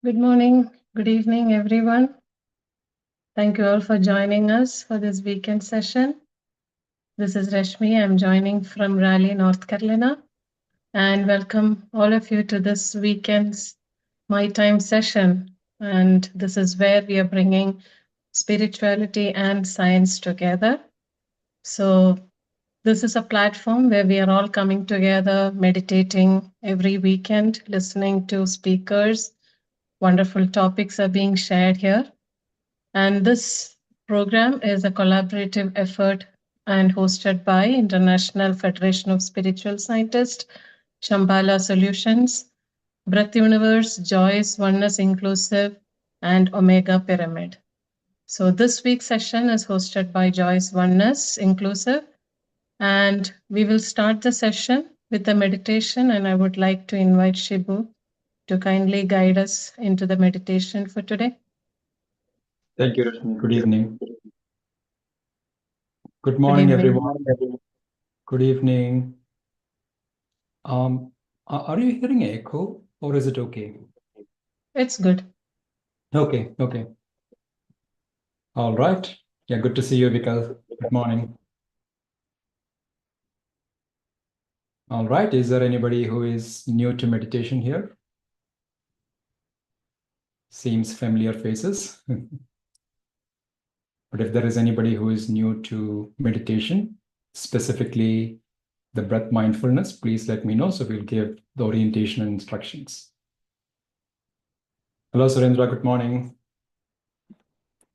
Good morning, good evening, everyone. Thank you all for joining us for this weekend session. This is Rashmi. I'm joining from Raleigh, North Carolina, and welcome all of you to this weekend's My Time session. And this is where we are bringing spirituality and science together. So, this is a platform where we are all coming together, meditating every weekend, listening to speakers. Wonderful topics are being shared here. And this program is a collaborative effort and hosted by International Federation of Spiritual Scientists, Shambhala Solutions, Breath Universe, Joyce, Oneness Inclusive, and Omega Pyramid. So this week's session is hosted by Joyce Oneness Inclusive, and we will start the session with a meditation, and I would like to invite Shibu to kindly guide us into the meditation for today. Thank you, Rashmi. Good evening. Good morning, everyone. Good evening. Are you hearing echo or is it okay? It's good. Okay. All right. Yeah, good to see you, Vikas. Good morning. All right. Is there anybody who is new to meditation here? Seems familiar faces. But if there is anybody who is new to meditation, specifically the breath mindfulness, please let me know. So we'll give the orientation and instructions. Hello, Surendra. Good morning.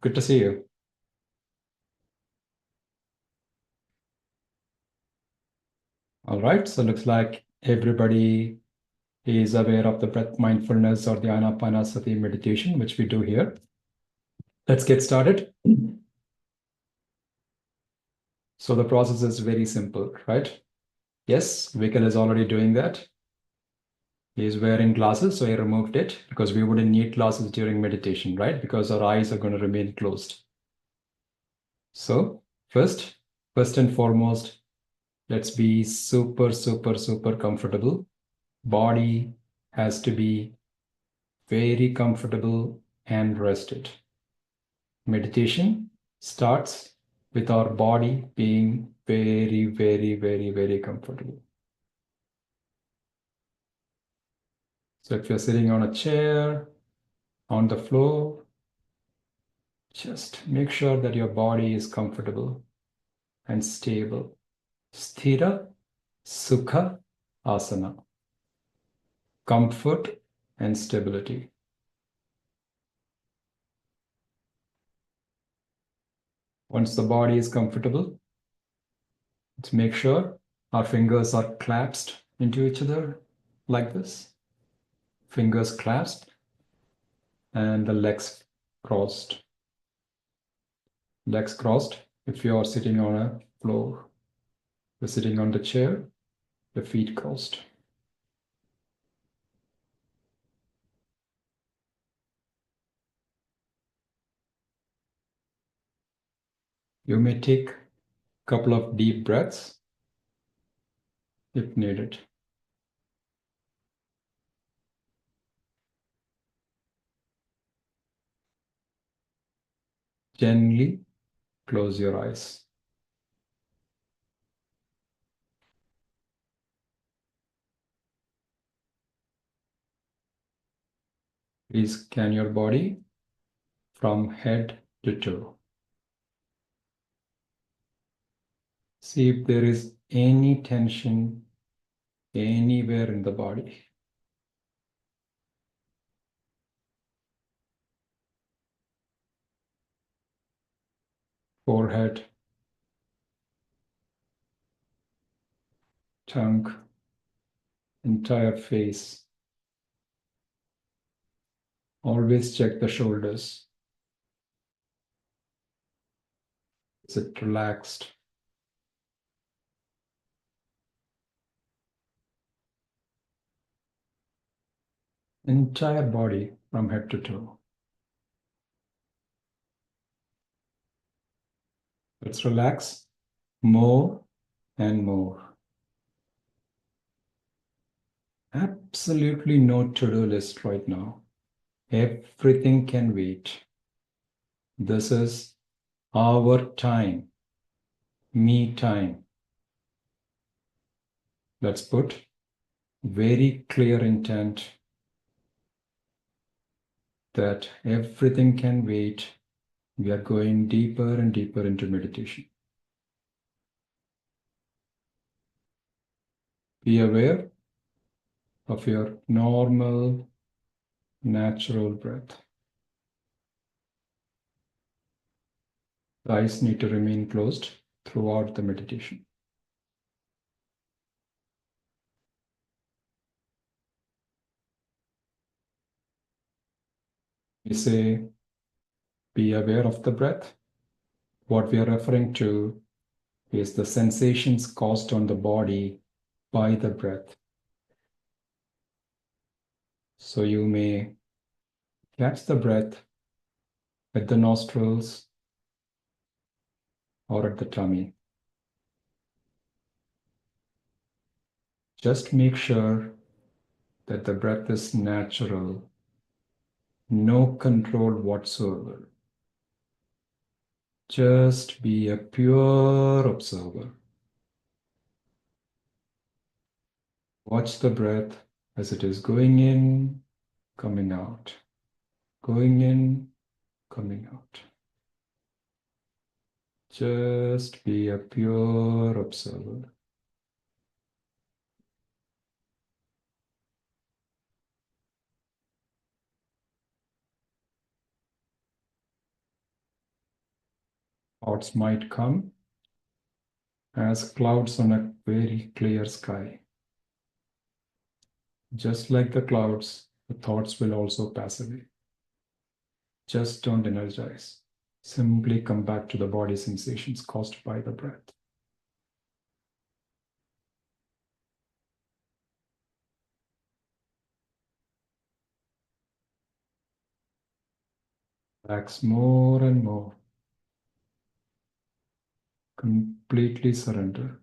Good to see you. All right, so looks like everybody is aware of the breath mindfulness or the Anapanasati meditation, which we do here. Let's get started. So the process is very simple, right? Yes, Vikal is already doing that. He is wearing glasses, so I removed it because we wouldn't need glasses during meditation, right? Because our eyes are going to remain closed. So first and foremost, let's be super comfortable. Body has to be very comfortable and rested. Meditation starts with our body being very comfortable. So if you're sitting on a chair, on the floor, just make sure that your body is comfortable and stable. Sthira Sukha Asana. Comfort and stability. Once the body is comfortable, let's make sure our fingers are clasped into each other like this. Fingers clasped and the legs crossed. Legs crossed if you are sitting on a floor. If you're sitting on the chair, the feet crossed. You may take a couple of deep breaths if needed. Gently close your eyes. Please scan your body from head to toe. See if there is any tension anywhere in the body. Forehead, tongue, entire face. Always check the shoulders. Is it relaxed? Entire body from head to toe. Let's relax more and more. Absolutely no to-do list right now. Everything can wait. This is our time, me time. Let's put very clear intent that everything can wait. We are going deeper and deeper into meditation. Be aware of your normal, natural breath. The eyes need to remain closed throughout the meditation. We say, be aware of the breath. What we are referring to is the sensations caused on the body by the breath. So you may catch the breath at the nostrils or at the tummy. Just make sure that the breath is natural, no control whatsoever. Just be a pure observer. Watch the breath as it is going in, coming out, going in, coming out. Just be a pure observer. Thoughts might come as clouds on a very clear sky. Just like the clouds, the thoughts will also pass away. Just don't energize. Simply come back to the body sensations caused by the breath. Relax more and more. Completely surrender.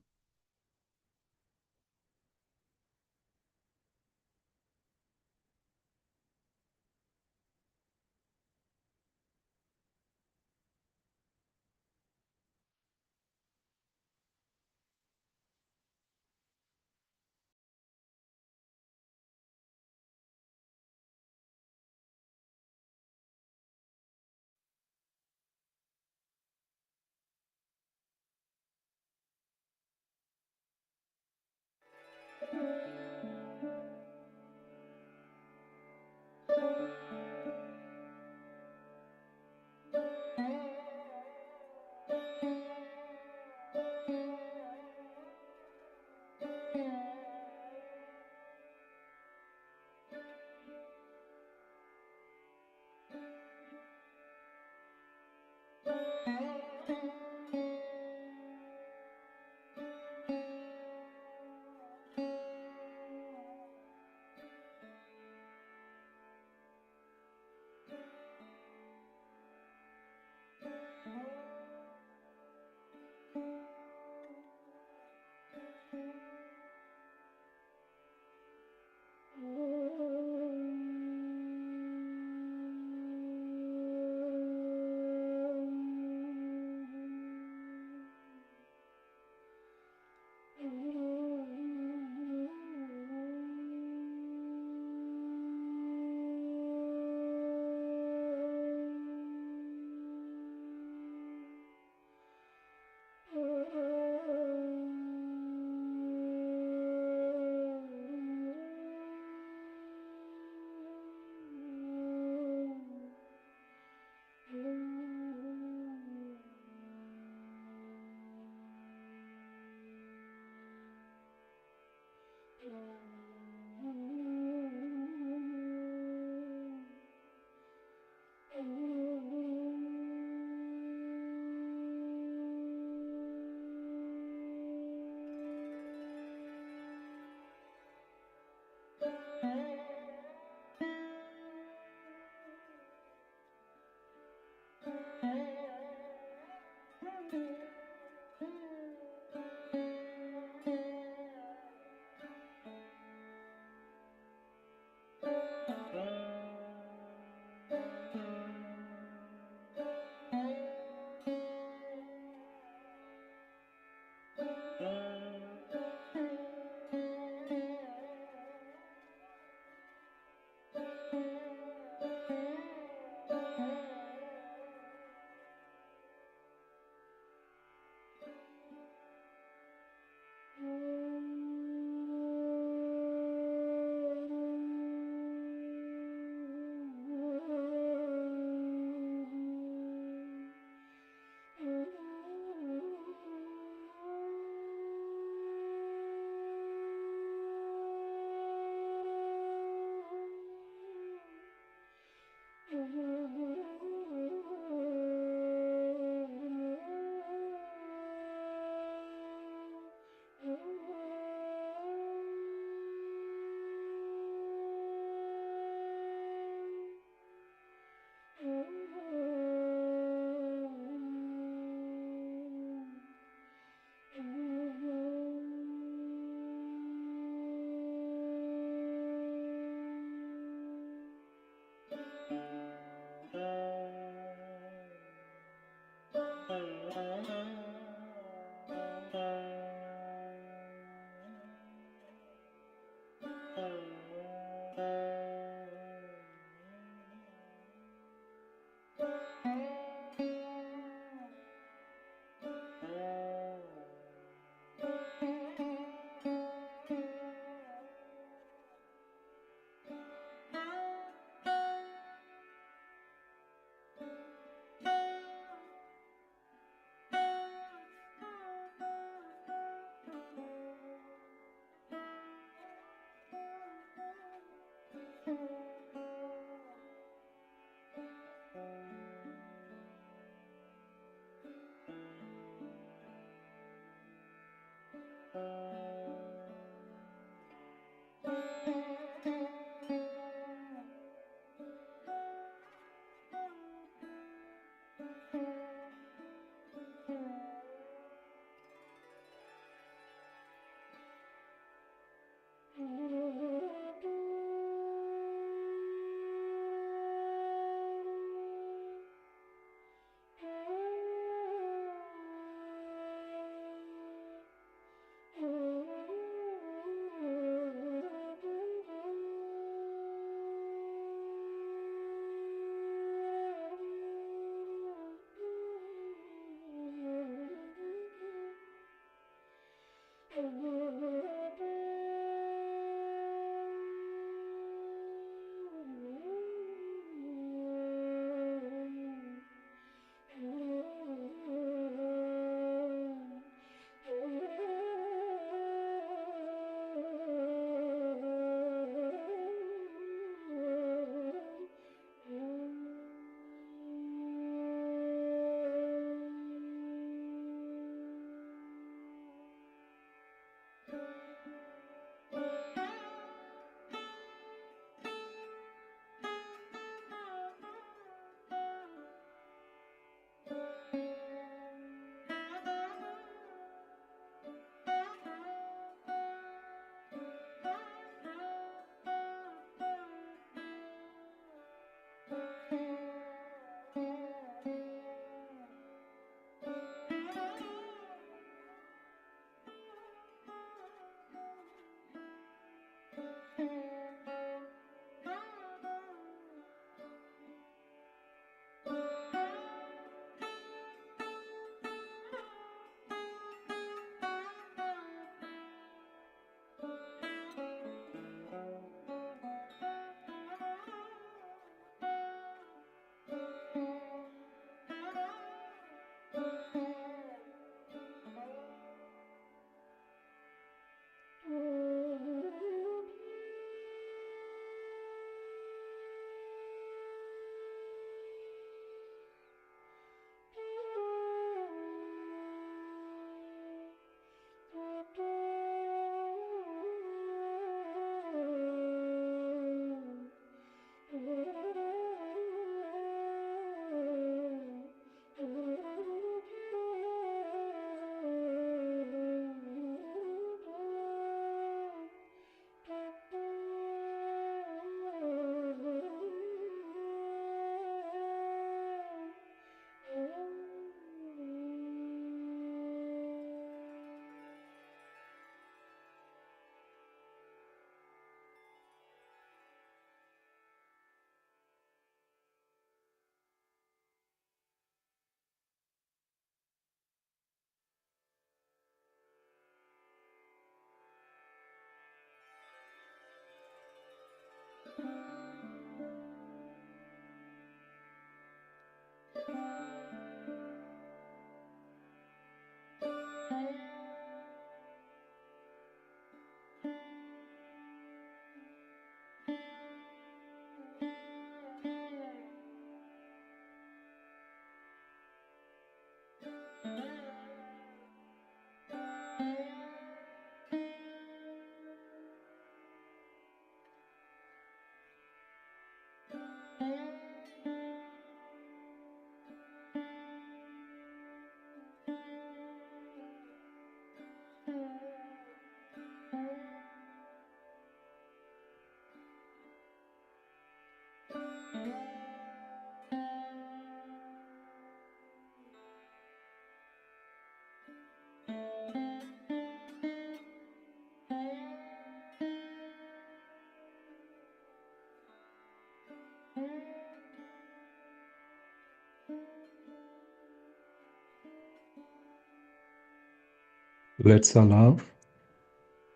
Let's allow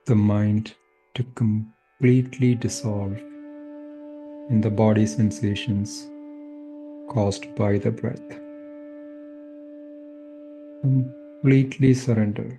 the mind to completely dissolve in the body sensations caused by the breath. Completely surrender.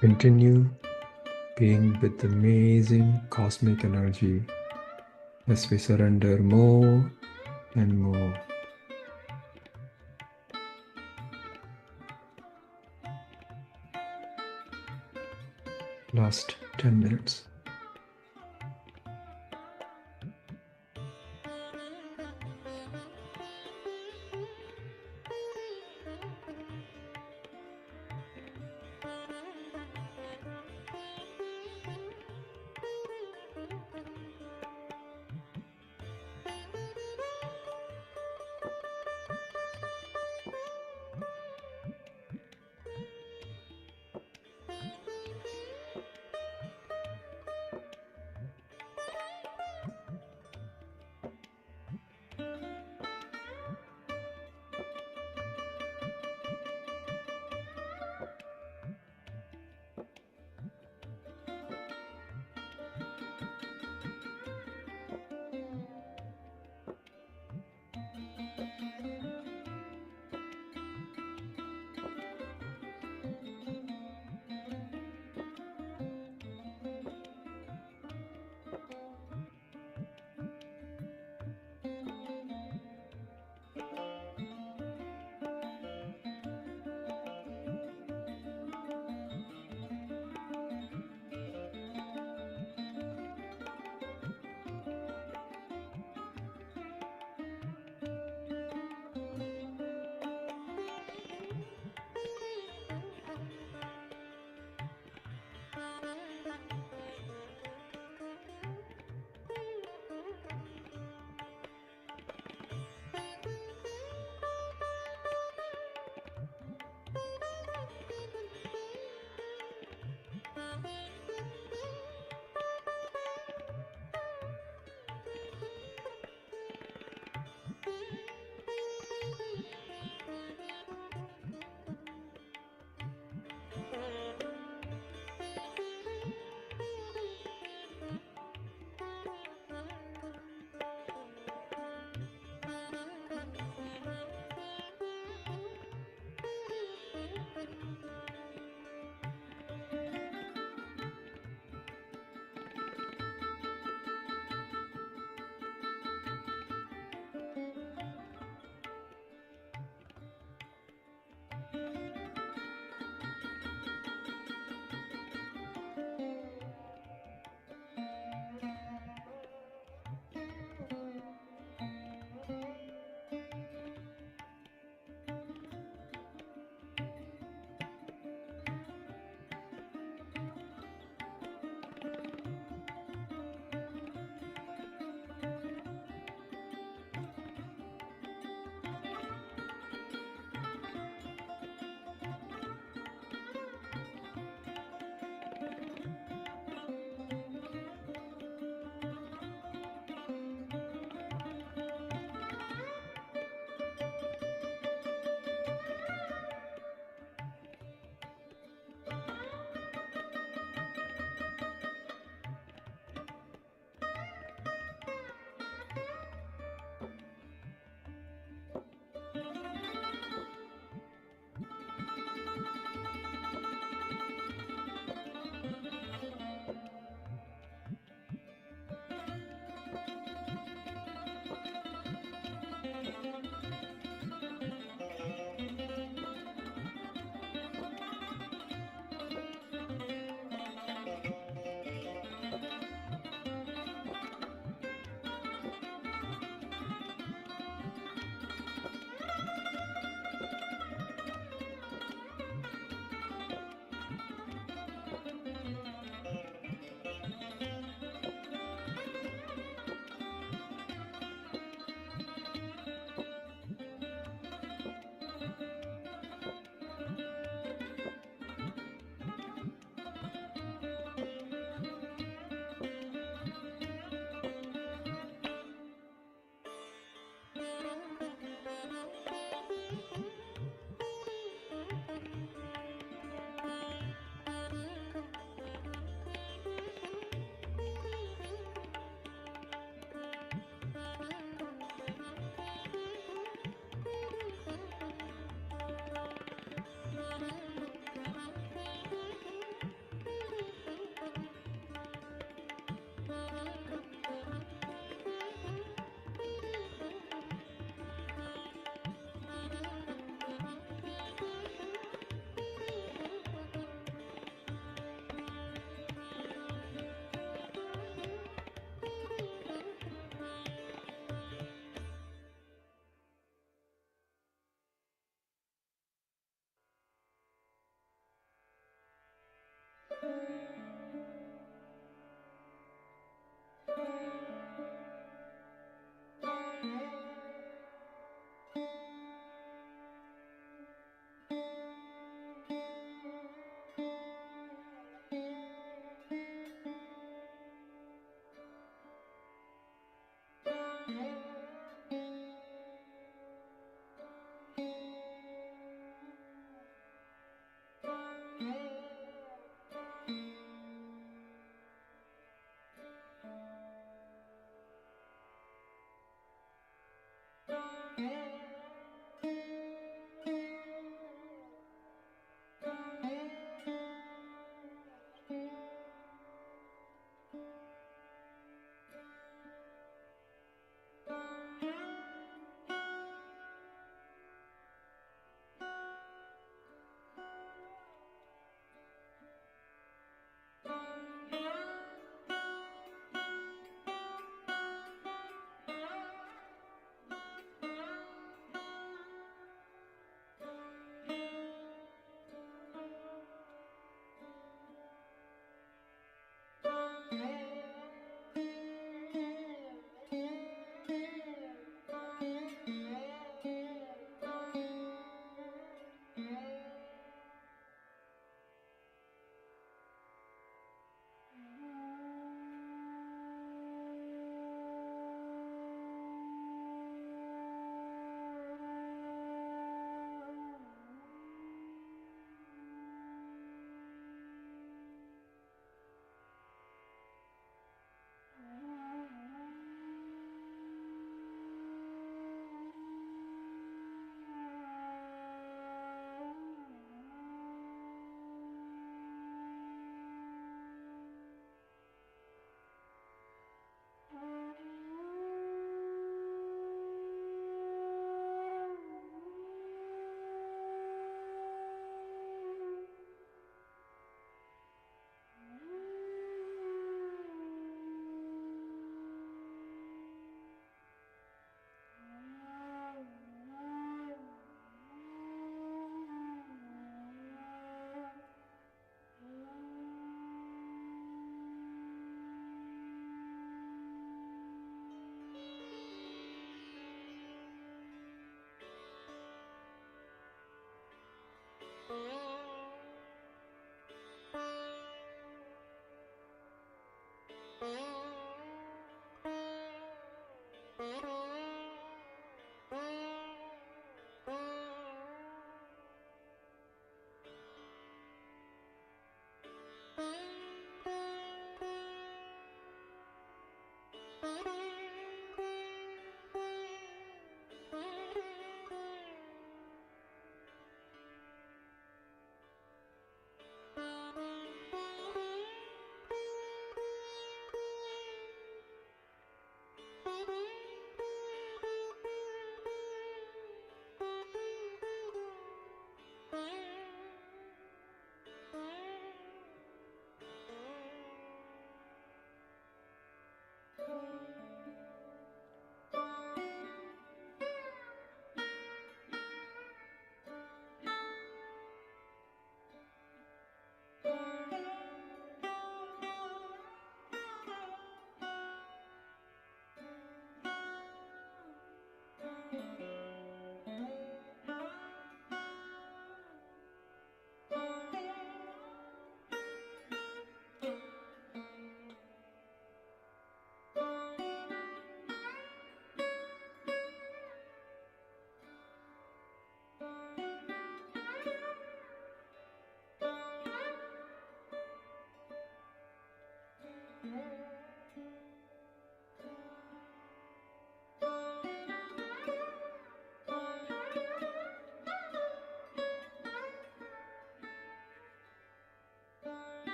Continue being with amazing cosmic energy as we surrender more and more. Last 10 minutes.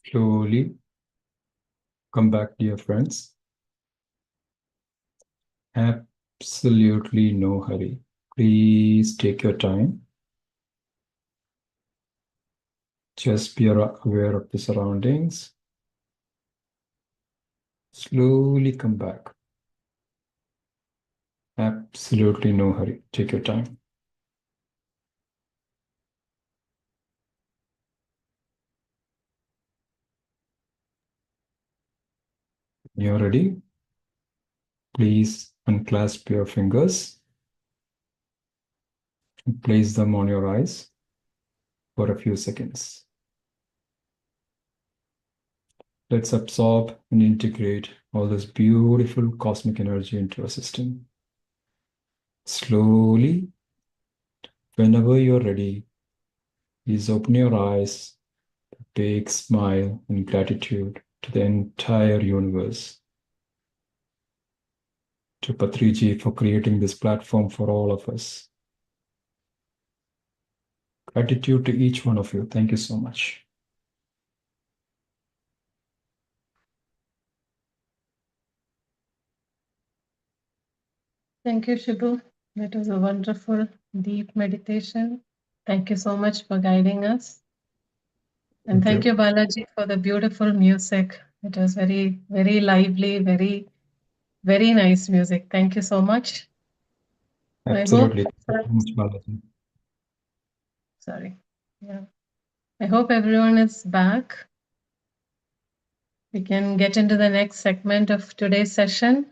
Slowly come back, dear friends. Absolutely no hurry. Please take your time. Just be aware of the surroundings. Slowly come back. Absolutely no hurry. Take your time. You're ready? Please unclasp your fingers and place them on your eyes for a few seconds. Let's absorb and integrate all this beautiful cosmic energy into our system. Slowly, whenever you're ready, please open your eyes, big smile and gratitude to the entire universe, to Patriji for creating this platform for all of us. Gratitude to each one of you. Thank you so much. Thank you, Shibu. That was a wonderful, deep meditation. Thank you so much for guiding us. And thank you, Balaji, for the beautiful music. It was very, very lively, very, very nice music. Thank you so much. Absolutely. Thank you so much, Balaji. Sorry. Yeah. I hope everyone is back. We can get into the next segment of today's session.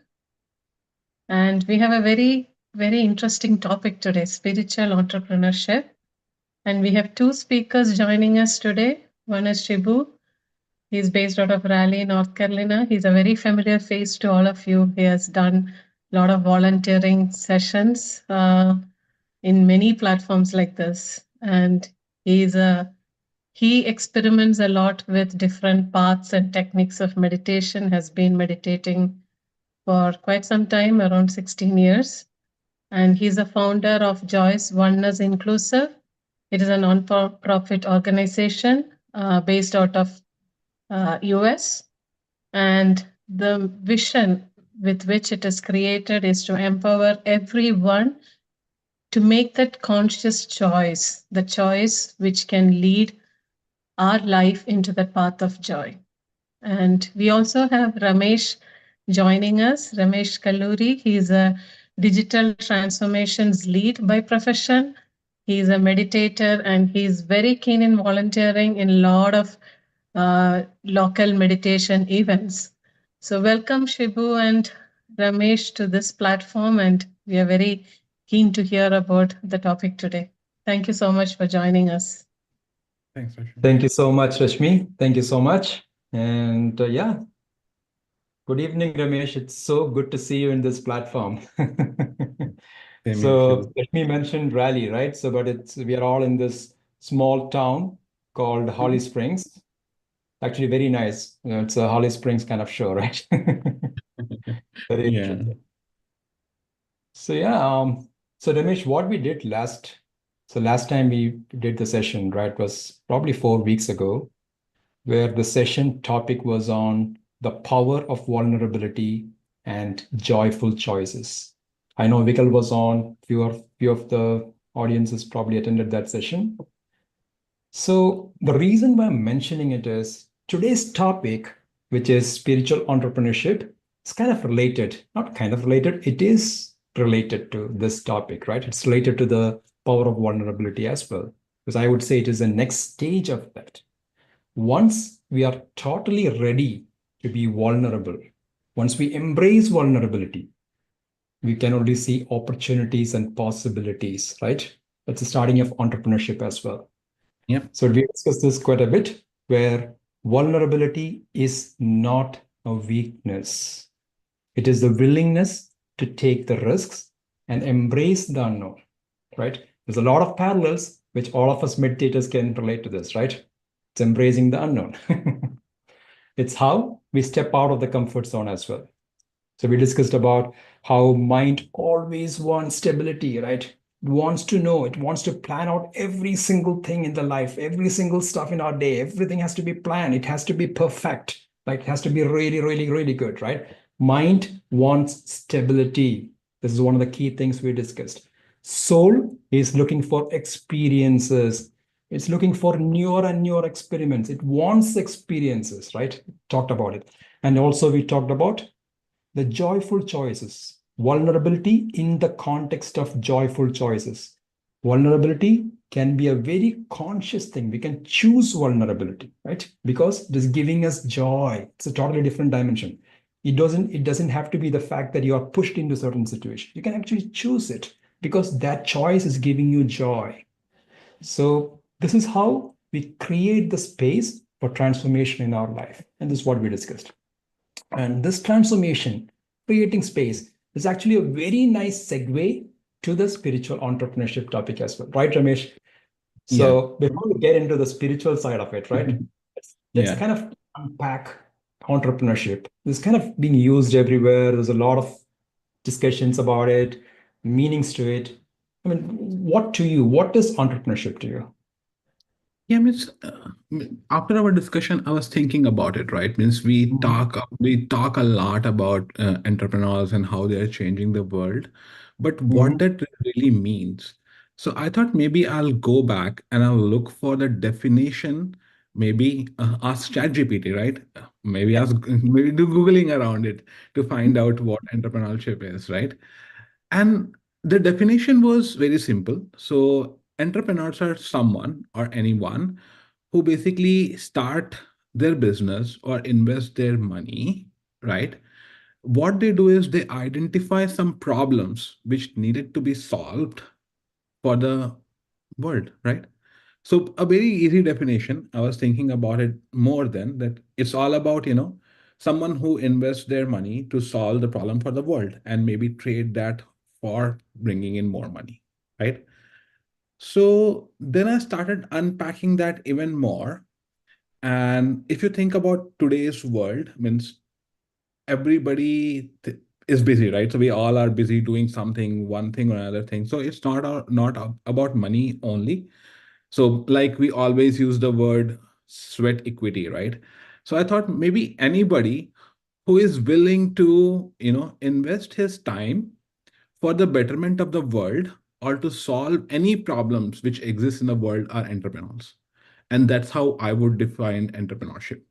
And we have a very, very interesting topic today, spiritual entrepreneurship. And we have two speakers joining us today. One is Shibu. He's based out of Raleigh, North Carolina. He's a very familiar face to all of you. He has done a lot of volunteering sessions in many platforms like this. And he experiments a lot with different paths and techniques of meditation, has been meditating for quite some time, around 16 years. And he's a founder of Joyce Oneness Inclusive. It is a non-profit organization based out of US. And the vision with which it is created is to empower everyone to make that conscious choice, the choice which can lead our life into the path of joy. And we also have Ramesh joining us, Ramesh Kalluri. He's a digital transformations lead by profession. He's a meditator and he's very keen in volunteering in a lot of local meditation events. So welcome Shibu and Ramesh to this platform, and we are very keen to hear about the topic today. Thank you so much for joining us. Thanks, Rashmi. Thank you so much, Rashmi. Thank you so much. And yeah, good evening, Ramesh. It's so good to see you in this platform. Same here, So Shibu. Rashmi mentioned Raleigh, right? So, but we are all in this small town called Holly Springs. Actually, very nice. You know, it's a Holly Springs kind of show, right? Very Yeah. interesting. So yeah, so Ramesh, what we did last time we did the session, right, was probably 4 weeks ago, where the session topic was on the power of vulnerability and joyful choices. I know Vikal was on, few of the audiences probably attended that session. So the reason why I'm mentioning it is today's topic, which is spiritual entrepreneurship, is kind of related, not kind of related, it is related to this topic, right? It's related to the power of vulnerability as well, because I would say it is the next stage of that. Once we are totally ready to be vulnerable, once we embrace vulnerability, we can only see opportunities and possibilities, right? That's the starting of entrepreneurship as well. Yeah. So we discussed this quite a bit, where vulnerability is not a weakness. It is the willingness to take the risks and embrace the unknown, right? There's a lot of parallels which all of us meditators can relate to this, right? It's embracing the unknown. It's how we step out of the comfort zone as well. So we discussed about how mind always wants stability, right? It wants to know, it wants to plan out every single thing in the life, every single stuff in our day. Everything has to be planned. It has to be perfect. Like it has to be really, really, really good, right? Mind wants stability. This is one of the key things we discussed. Soul is looking for experiences. It's looking for newer and newer experiments. It wants experiences, right? Talked about it. And also we talked about the joyful choices, vulnerability in the context of joyful choices. Vulnerability can be a very conscious thing. We can choose vulnerability, right? Because it is giving us joy. It's a totally different dimension. It doesn't have to be the fact that you are pushed into a certain situation. You can actually choose it because that choice is giving you joy. So this is how we create the space for transformation in our life. And this is what we discussed. And this transformation, creating space, is actually a very nice segue to the spiritual entrepreneurship topic as well, right, Ramesh? Yeah. So before we get into the spiritual side of it, right, let's Yeah. kind of unpack entrepreneurship. It's kind of being used everywhere. There's a lot of discussions about it, meanings to it. I mean, what is entrepreneurship to you? Yeah, means after our discussion, I was thinking about it, right? Means Mhm. we talk a lot about entrepreneurs and how they are changing the world, but what Mhm. that really means. So I thought maybe I'll go back and I'll look for the definition. Maybe ask ChatGPT, right? Maybe Yeah. ask maybe do googling around it to find out what entrepreneurship is, right? And the definition was very simple. So entrepreneurs are someone or anyone who basically start their business or invest their money, right? What they do is they identify some problems which needed to be solved for the world, right? So a very easy definition, I was thinking about it more than that it's all about, someone who invests their money to solve the problem for the world and maybe trade that for bringing in more money, right? So then I started unpacking that even more. And if you think about today's world, means everybody is busy, right? So we all are busy doing something, one thing or another thing. So it's not about money only. So like we always use the word sweat equity, right? So I thought maybe anybody who is willing to, invest his time for the betterment of the world or to solve any problems which exist in the world are entrepreneurs. And that's how I would define entrepreneurship.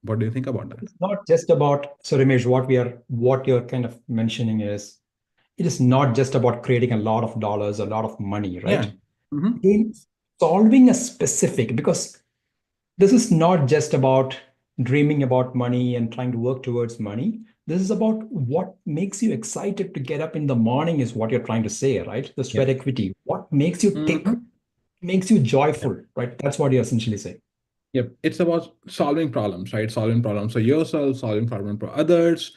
What do you think about that? It's not just about, so Ramesh, what you're kind of mentioning is it is not just about creating a lot of dollars, a lot of money, Yeah. right? Mhm. In solving a specific, because this is not just about dreaming about money and trying to work towards money. This is about what makes you excited to get up in the morning, is what you're trying to say, right? The sweat Yep. equity. What makes you tick, Mhm. makes you Yep. joyful, right? That's what you're essentially saying. Yep. It's about solving problems, right? Solving problems for yourself, solving problems for others,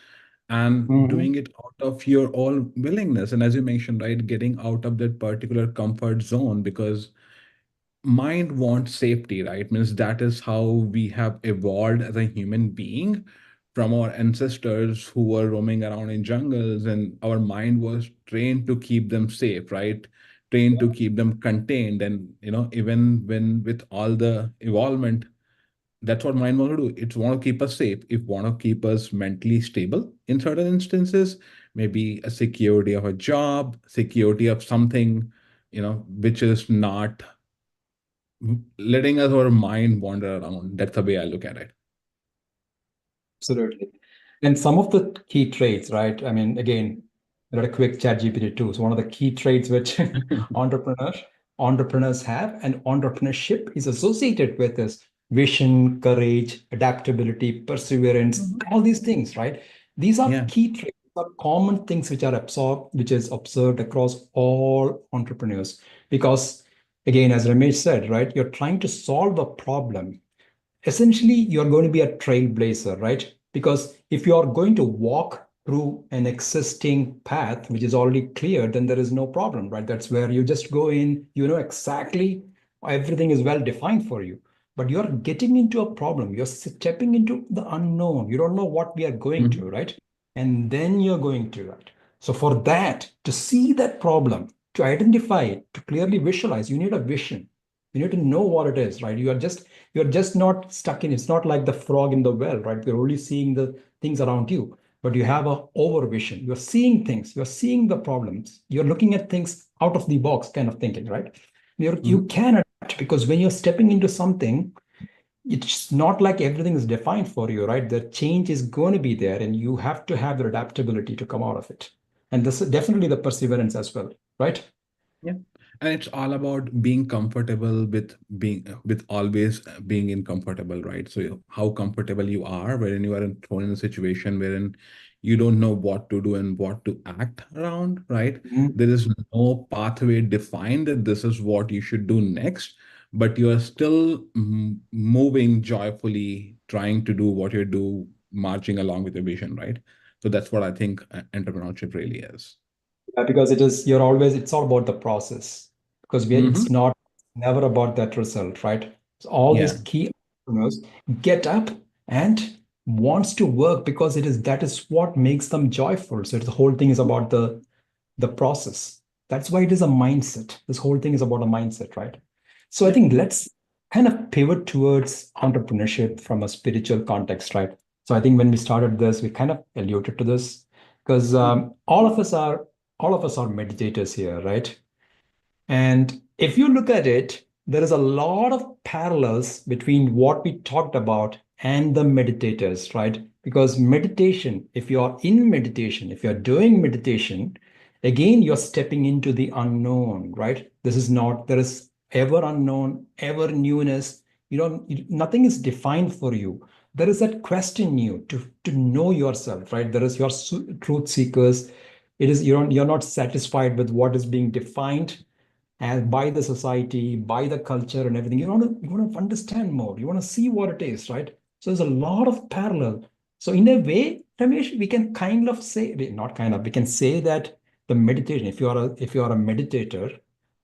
and Mhm. doing it out of your own willingness. And as you mentioned, right, getting out of that particular comfort zone because mind wants safety, right? Means that is how we have evolved as a human being from our ancestors who were roaming around in jungles, and our mind was trained to keep them safe, right? Trained to keep them contained. And even when with all the evolvement, that's what mind want to do. It's want to keep us safe. It want to keep us mentally stable in certain instances, maybe a security of a job, security of something, which is not letting us our mind wander around. That's the way I look at it. Absolutely. And some of the key traits, right? I mean, again, read a quick chat GPT too. So one of the key traits which entrepreneurs entrepreneurs have and entrepreneurship is associated with is vision, courage, adaptability, perseverance, all these things, right? These are Yeah. key traits, are common things which are absorbed, which is observed across all entrepreneurs. Because again, as Ramesh said, right, you're trying to solve a problem. Essentially you're going to be a trailblazer, right? Because if you are going to walk through an existing path which is already clear, then there is no problem, right? That's where you just go in, you know exactly, everything is well defined for you. But you're getting into a problem, you're stepping into the unknown, you don't know what we are going Mhm. to, right? And then you're going to, right? So for that, to see that problem, to identify it, to clearly visualize, you need a vision. You need to know what it is, right? You're just not stuck in, it's not like the frog in the well, right? You're only seeing the things around you, but you have a overvision. You're seeing things, you're seeing the problems, you're looking at things out of the box kind of thinking, right? You Mhm. can adapt, because when you're stepping into something, it's not like everything is defined for you, right? The change is going to be there, and you have to have the adaptability to come out of it. And this is definitely the perseverance as well, right? Yeah. And it's all about being comfortable with being with always being uncomfortable, right? So how comfortable you are when you are thrown in a situation wherein you don't know what to do and what to act around, right? Mhm. There is no pathway defined that this is what you should do next, but you are still moving joyfully, trying to do what you do, marching along with your vision, right? So that's what I think entrepreneurship really is. Because it is, you're always, it's all about the process, because Hmm. it's not, never about that result, right? So all Yeah. these key entrepreneurs get up and wants to work, because it is, that is what makes them joyful. So the whole thing is about the process. That's why it is a mindset. This whole thing is about a mindset, right? So I Yeah. think let's kind of pivot towards entrepreneurship from a spiritual context, right? So I think when we started this, we kind of alluded to this, because all of us are meditators here, right? And if you look at it, there is a lot of parallels between what we talked about and the meditators, right? Because meditation, if you are in meditation, if you're doing meditation, again, you're stepping into the unknown, right? This is not, there is ever unknown, ever newness. Nothing is defined for you. There is that question you to know yourself, right? There is your truth seekers. It is, you're not satisfied with what is being defined and by the society, by the culture and everything. You want to understand more. You want to see what it is, right? So there's a lot of parallel. So in a way, Ramesh, we can kind of say, not kind of, we can say that the meditation, if you are a meditator,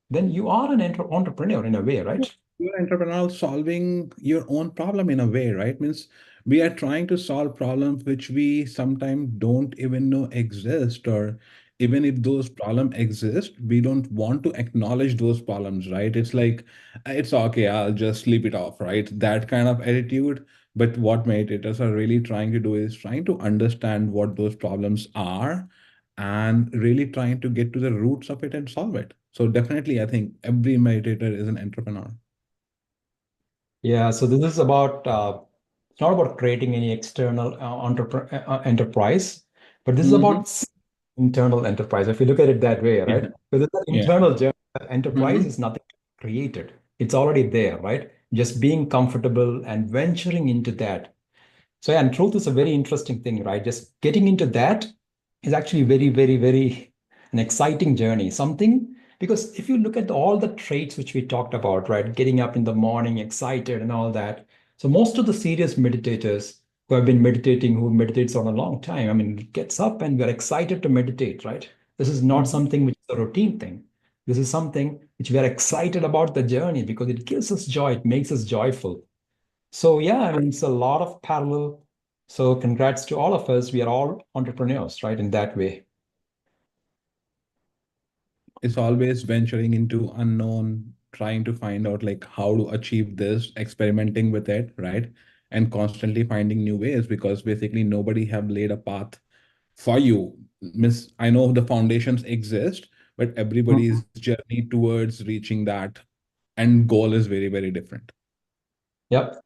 then you are an entrepreneur in a way, Yeah. right? You're entrepreneurial solving your own problem in a way, right? Means we are trying to solve problems which we sometimes don't even know exist, or even if those problems exist, we don't want to acknowledge those problems, right? It's like, it's okay, I'll just sleep it off, right? That kind of attitude. But what meditators are really trying to do is trying to understand what those problems are and really trying to get to the roots of it and solve it. So definitely, I think every meditator is an entrepreneur. Yeah, so this is about it's not about creating any external enterprise, but this is about Hmm. internal enterprise. If you look at it that way, right? Yeah. Because it's an Yeah. internal journey. Enterprise Hmm. is nothing created. It's already there, right? Just being comfortable and venturing into that. So yeah, and truth is a very interesting thing, right? Just getting into that is actually very, very, very an exciting journey. Something, because if you look at all the traits which we talked about, right? Getting up in the morning, excited and all that. So most of the serious meditators who have been meditating, who meditates on a long time, I mean, gets up and we're excited to meditate, right? This is not Hmm. something which is a routine thing. This is something which we are excited about the journey, because it gives us joy, it makes us joyful. So yeah, I mean, it's a lot of parallel. So congrats to all of us. We are all entrepreneurs, right? In that way. It's always venturing into unknown, trying to find out like how to achieve this, experimenting with it, right? And constantly finding new ways, because basically nobody have laid a path for you. Miss, I know the foundations exist, but Mhm. everybody's journey towards reaching that end goal is very, very different. Yep.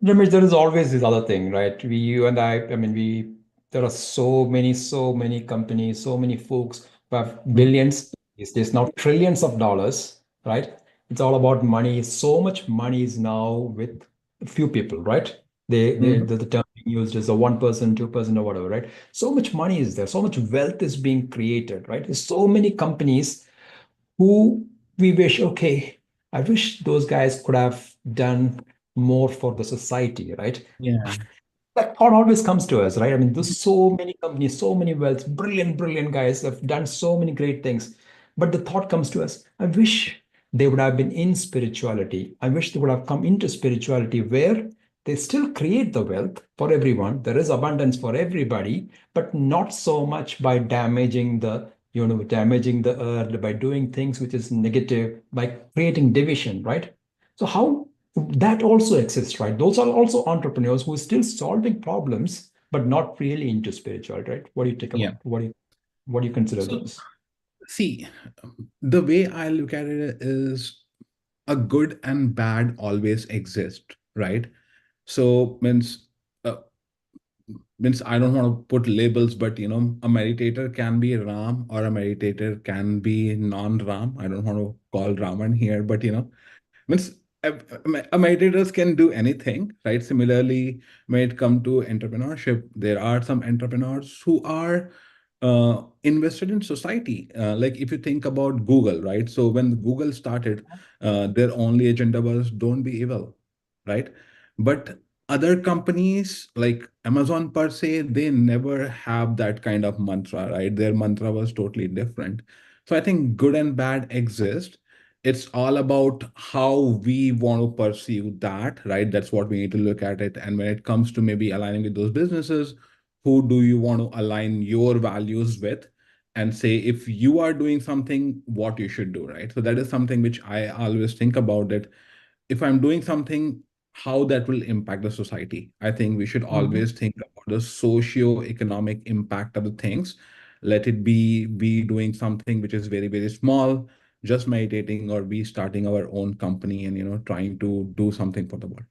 Ramesh, there is always this other thing, right? You and I mean, There are so many companies, so many folks who have Mhm. billions, there's now trillions of dollars, right? It's all about money. So much money is now with a few people, right? The term being used is a 1%, 2%, or whatever, right? So much money is there, so much wealth is being created, right? There's so many companies who we wish, okay, I wish those guys could have done more for the society, right? Yeah. That thought always comes to us, right? I mean, there's so many companies, so many wealth, brilliant guys have done so many great things. But the thought comes to us, I wish they would have been in spirituality. I wish they would have come into spirituality where they still create the wealth for everyone. There is abundance for everybody, but not so much by damaging damaging the earth, by doing things which is negative, by creating division, right? So how that also exists, right? Those are also entrepreneurs who are still solving problems, but not really into spiritual, right? What do you think Yeah. about? What do you consider So those? see, the way I look at it is a good and bad always exist, right? So uh, means I don't want to put labels, but a meditator can be Ram or a meditator can be non-Ram. I don't want to call Raman here, but means meditators can do anything, right? Similarly, when it comes to entrepreneurship, there are some entrepreneurs who are invested in society. Like if you think about Google, right? So when Google started, their only agenda was don't be evil, right? But other companies like Amazon per se, they never have that kind of mantra, right? Their mantra was totally different. So I think good and bad exist. It's all about how we want to pursue that, right? That's what we need to look at it. And when it comes to maybe aligning with those businesses, who do you want to align your values with? And say, if you are doing something, what you should do, right? So that is something which I always think about it. If I'm doing something, how that will impact the society. I think we should Mhm. always think about the socio-economic impact of the things. Let it be we doing something which is very, very small, just meditating, or we starting our own company and trying to do something for the world.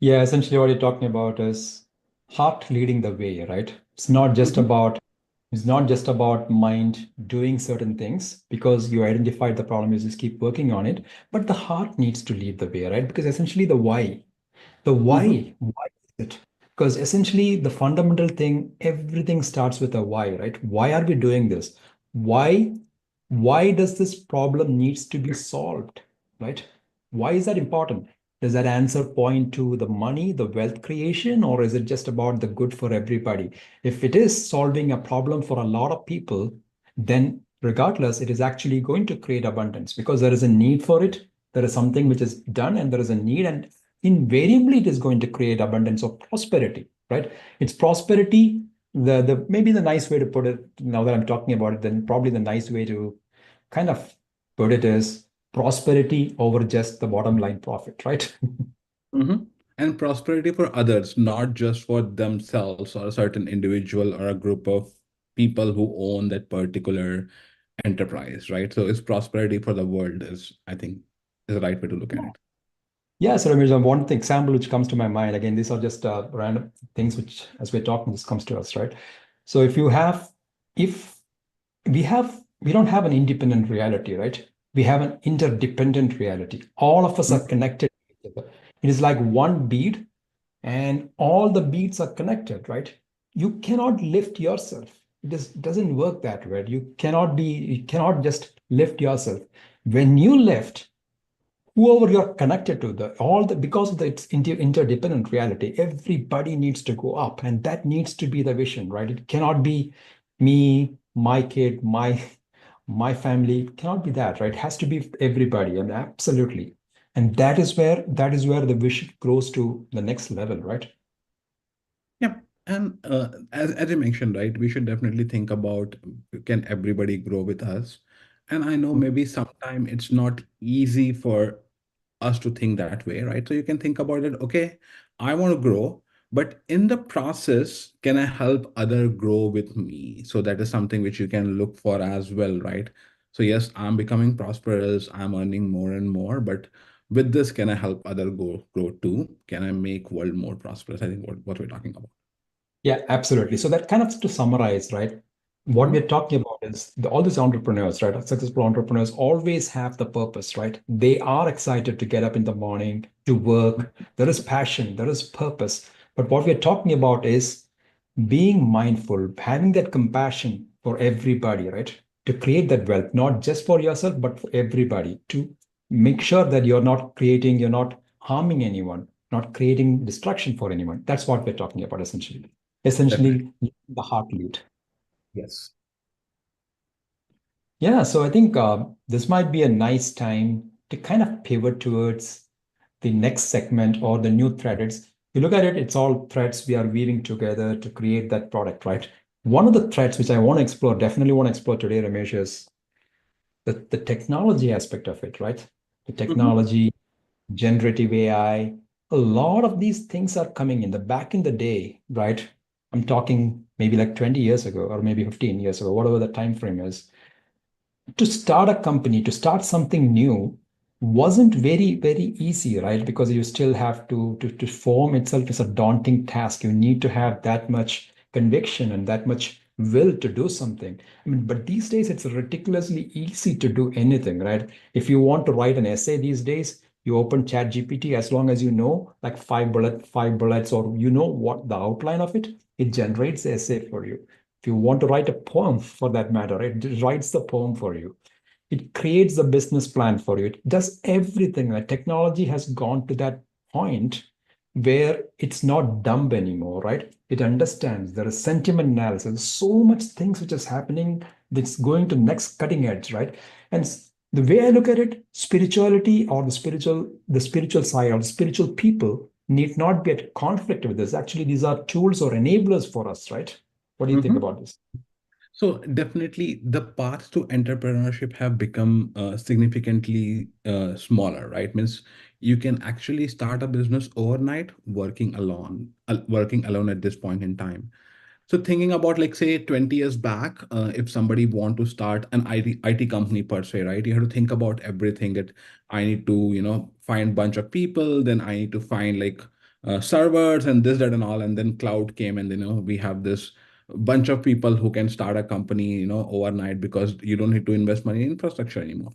Yeah, essentially what you're talking about is heart leading the way, right? Mhm. It's not just about mind doing certain things because you identified the problem, you just keep working on it, but the heart needs to lead the way, right? Because essentially the Mhm. why is it? Because essentially the fundamental thing, everything starts with a why, right? Why are we doing this? Why why does this problem needs to be solved, right? Why is that important? Does that answer point to the money, the wealth creation, or is it just about the good for everybody? If it is solving a problem for a lot of people, then regardless, it is actually going to create abundance because there is a need for it. There is something which is done and there is a need, and invariably it is going to create abundance or prosperity, right? It's prosperity. The maybe the nice way to put it, now that I'm talking about it, then probably the nice way to kind of put it is prosperity over just the bottom line profit, right? Mhm. And prosperity for others, not just for themselves or a certain individual or a group of people who own that particular enterprise, right? So it's prosperity for the world is, I think, is the right way to look at it. Yeah, so Ramesh, one example which comes to my mind, again, these are just random things which, as we're talking, this comes to us, right? So if we don't have an independent reality, right? We have an interdependent reality. All of us are connected to each other. It is like one bead and all the beads are connected, right? You cannot lift yourself. It just doesn't work that way. You cannot just lift yourself. When you lift, whoever you're connected to, because of the it's interdependent reality, everybody needs to go up, and that needs to be the vision, right? It cannot be me, my kid, my family. It cannot be that, right? It has to be everybody, and absolutely. And that is where the vision grows to the next level, right? Yep. And as you mentioned, right, we should definitely think about can everybody grow with us? And I know maybe sometimes it's not easy for us to think that way, right? So you can think about it, okay, I want to grow, but in the process, can I help other grow with me? So that is something which you can look for as well, right? So yes, I'm becoming prosperous, I'm earning more and more, but with this, can I help other grow too? Can I make world more prosperous? I think what we're talking about. Yeah, absolutely. So that kind of to summarize, right? What Mhm. we're talking about is all these entrepreneurs, right? Successful entrepreneurs always have the purpose, right? They are excited to get up in the morning to work. There is passion, there is purpose. But what we're talking about is being mindful, having that compassion for everybody, right? To create that wealth, not just for yourself, but for everybody, to make sure that you're not harming anyone, not creating destruction for anyone. That's what we're talking about Definitely. essentially the heart lead. Yes. Yeah, so I think this might be a nice time to kind of pivot towards the next segment or the new threads. You look at it, it's all threads we are weaving together to create that product, right? One of the threads which I want to explore, definitely want to explore today, Ramesh, is the technology aspect of it, right? The Mhm. technology, generative AI, a lot of these things are coming in. The back in the day, right? I'm talking maybe like 20 years ago or maybe 15 years ago, whatever the time frame is, to start a company, to start something new wasn't very easy, right? Because you still have to form itself is a daunting task. You need to have that much conviction and that much will to do something. I mean, but these days it's ridiculously easy to do anything, right? If you want to write an essay these days, you open Chat GPT, as long as you know like five bullets, or you know what the outline of it, it generates the essay for you. If you want to write a poem for that matter, it writes the poem for you. It creates the business plan for you. It does everything. The technology has gone to that point where it's not dumb anymore, right? It understands. There is sentiment analysis. So much things which is happening that's going to next cutting edge, right? And the way I look at it, spirituality or the spiritual side or the spiritual people need not be at conflict with this. Actually, these are tools or enablers for us, right? What do you think Mhm. about this? So definitely the paths to entrepreneurship have become significantly smaller, right? Means you can actually start a business overnight working alone at this point in time. So thinking about like say 20 years back, if somebody want to start an IT company per se, right? You have to think about everything that I need to, find bunch of people, then I need to find like servers and this, that, and all. And then cloud came and, we have this bunch of people who can start a company, overnight because you don't need to invest money in infrastructure anymore.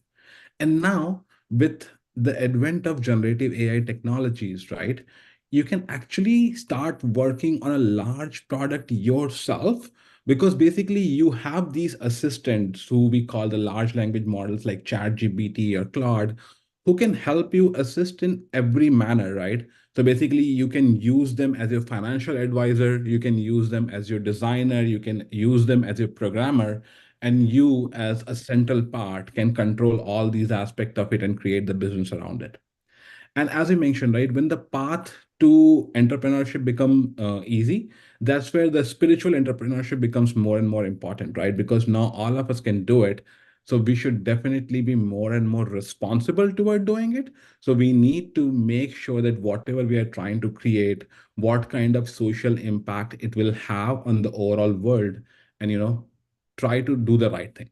And now, with the advent of generative AI technologies, right, you can actually start working on a large product yourself because basically you have these assistants who we call the large language models like ChatGPT or Claude who can help you assist in every manner, right? So basically, you can use them as your financial advisor, you can use them as your designer, you can use them as your programmer, and you as a central part can control all these aspects of it and create the business around it. And as I mentioned, right, when the path to entrepreneurship become easy, that's where the spiritual entrepreneurship becomes more and more important, right? Because now all of us can do it. So we should definitely be more and more responsible toward doing it. So we need to make sure that whatever we are trying to create, what kind of social impact it will have on the overall world, and try to do the right thing.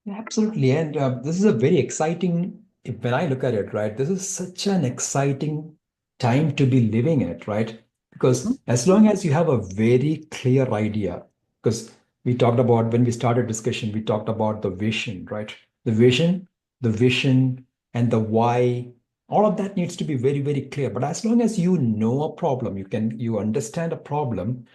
Yeah, absolutely. And this is a very exciting, when I look at it, right? This is such an exciting time to be living it, right? Mhm. Because as long as you have a very clear idea, because we talked about when we started discussion, we talked about the vision, right? The vision, and the why, all of that needs to be very clear. But as long as you know a problem, you understand a problem,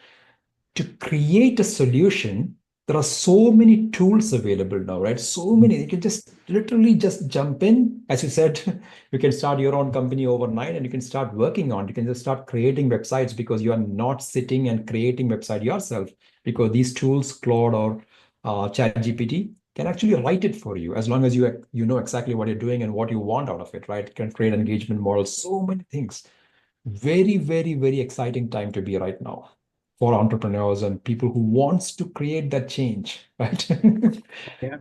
to create a solution, there are so many tools available now, right? So many. You can just literally just jump in. As you said, you can start your own company overnight and you can start working on. You can just start creating websites because you are not sitting and creating website yourself, because these tools, Claude or ChatGPT, can actually write it for you as long as you know exactly what you're doing and what you want out of it, right? It can create engagement models, so many things. Very exciting time to be right now for entrepreneurs and people who wants to create that change, right? Yeah.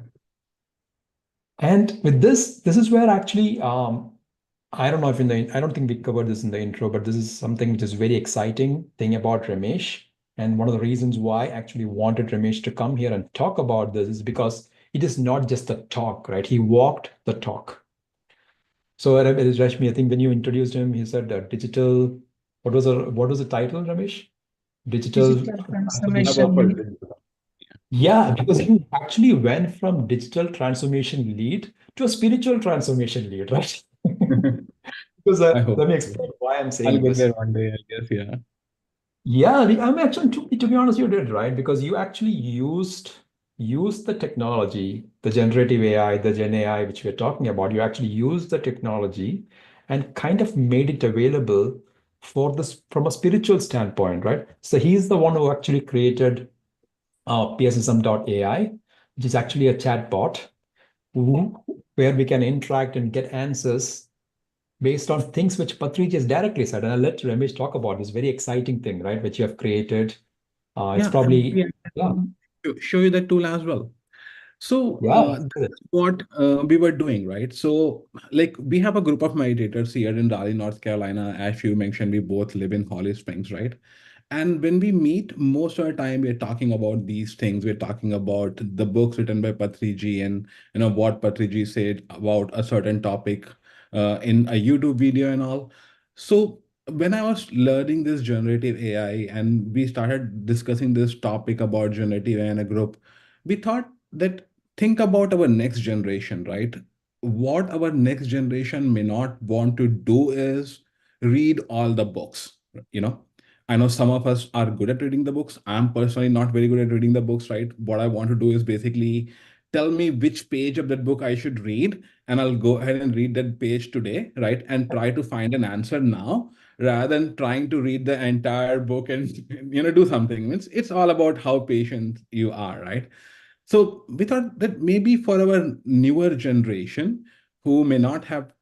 And with this is where actually I don't know if I don't think we covered this in the intro, but this is something which is very exciting thing about Ramesh. And one of the reasons why I actually wanted Ramesh to come here and talk about this is because it is not just a talk, right? He walked the talk. So it is Rashmi, I think when you introduced him, he said digital, what was the title, Ramesh? digital Digital transformation. transformation lead. Yeah, because you actually went from digital transformation lead to a spiritual transformation lead, right? Because I hope let me explain why I'm I'll saying get this. there one day, I guess. Yeah. Yeah, I'm actually to be honest, you did right because you actually used the technology, the generative AI, the Gen AI, which we're talking about. You actually used the technology and kind of made it available for this from a spiritual standpoint, right? So he's the one who actually created PSSM.ai, which is actually a chat bot where we can interact and get answers based on things which Patriji has directly said. And I'll let Ramesh talk about this very exciting thing, right, which you have created. It's Yeah, and probably, maybe I yeah, can show you the tool as well. So yeah, that's what we were doing, right? So like we have a group of meditators here in Raleigh, North Carolina. As you mentioned, we both live in Holly Springs, right? And when we meet, most of the time we're talking about these things. We're talking about the books written by Patriji and what Patriji said about a certain topic in a YouTube video and all. So when I was learning this generative AI and we started discussing this topic about generative AI in a group, we thought that think about our next generation, right? What our next generation may not want to do is read all the books, you know. I know some of us are good at reading the books. I'm personally not very good at reading the books, right? What I want to do is basically tell me which page of that book I should read, and I'll go ahead and read that page today, right? And try to find an answer now rather than trying to read the entire book and do something. It's all about how patient you are, right? So we thought that maybe for our newer generation who may not have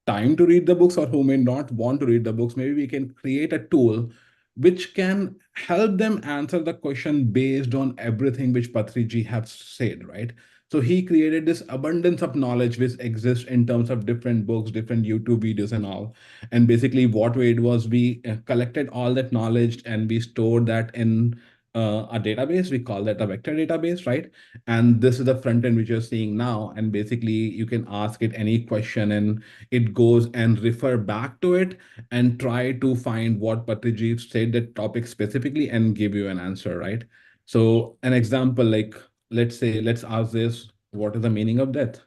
time to read the books or who may not want to read the books, maybe we can create a tool which can help them answer the question based on everything which Patriji has said, right? So he created this abundance of knowledge which exists in terms of different books, different YouTube videos and all. And basically what we did was we collected all that knowledge and we stored that in a database. We call that a vector database, right? And this is the front end which you're seeing now. And basically you can ask it any question and it goes and refer back to it and try to find what Patriji said that topic specifically and give you an answer, right? So an example, like let's say, let's ask this, what is the meaning of death?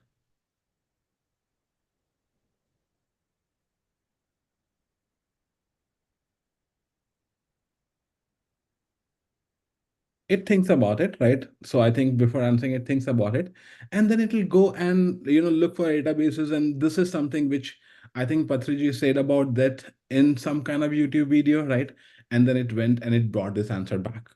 It thinks about it, right? So I think before answering it thinks about it, and then it will go and look for databases. And this is something which I think Patriji said about that in some kind of YouTube video, right? And then it went and it brought this answer back,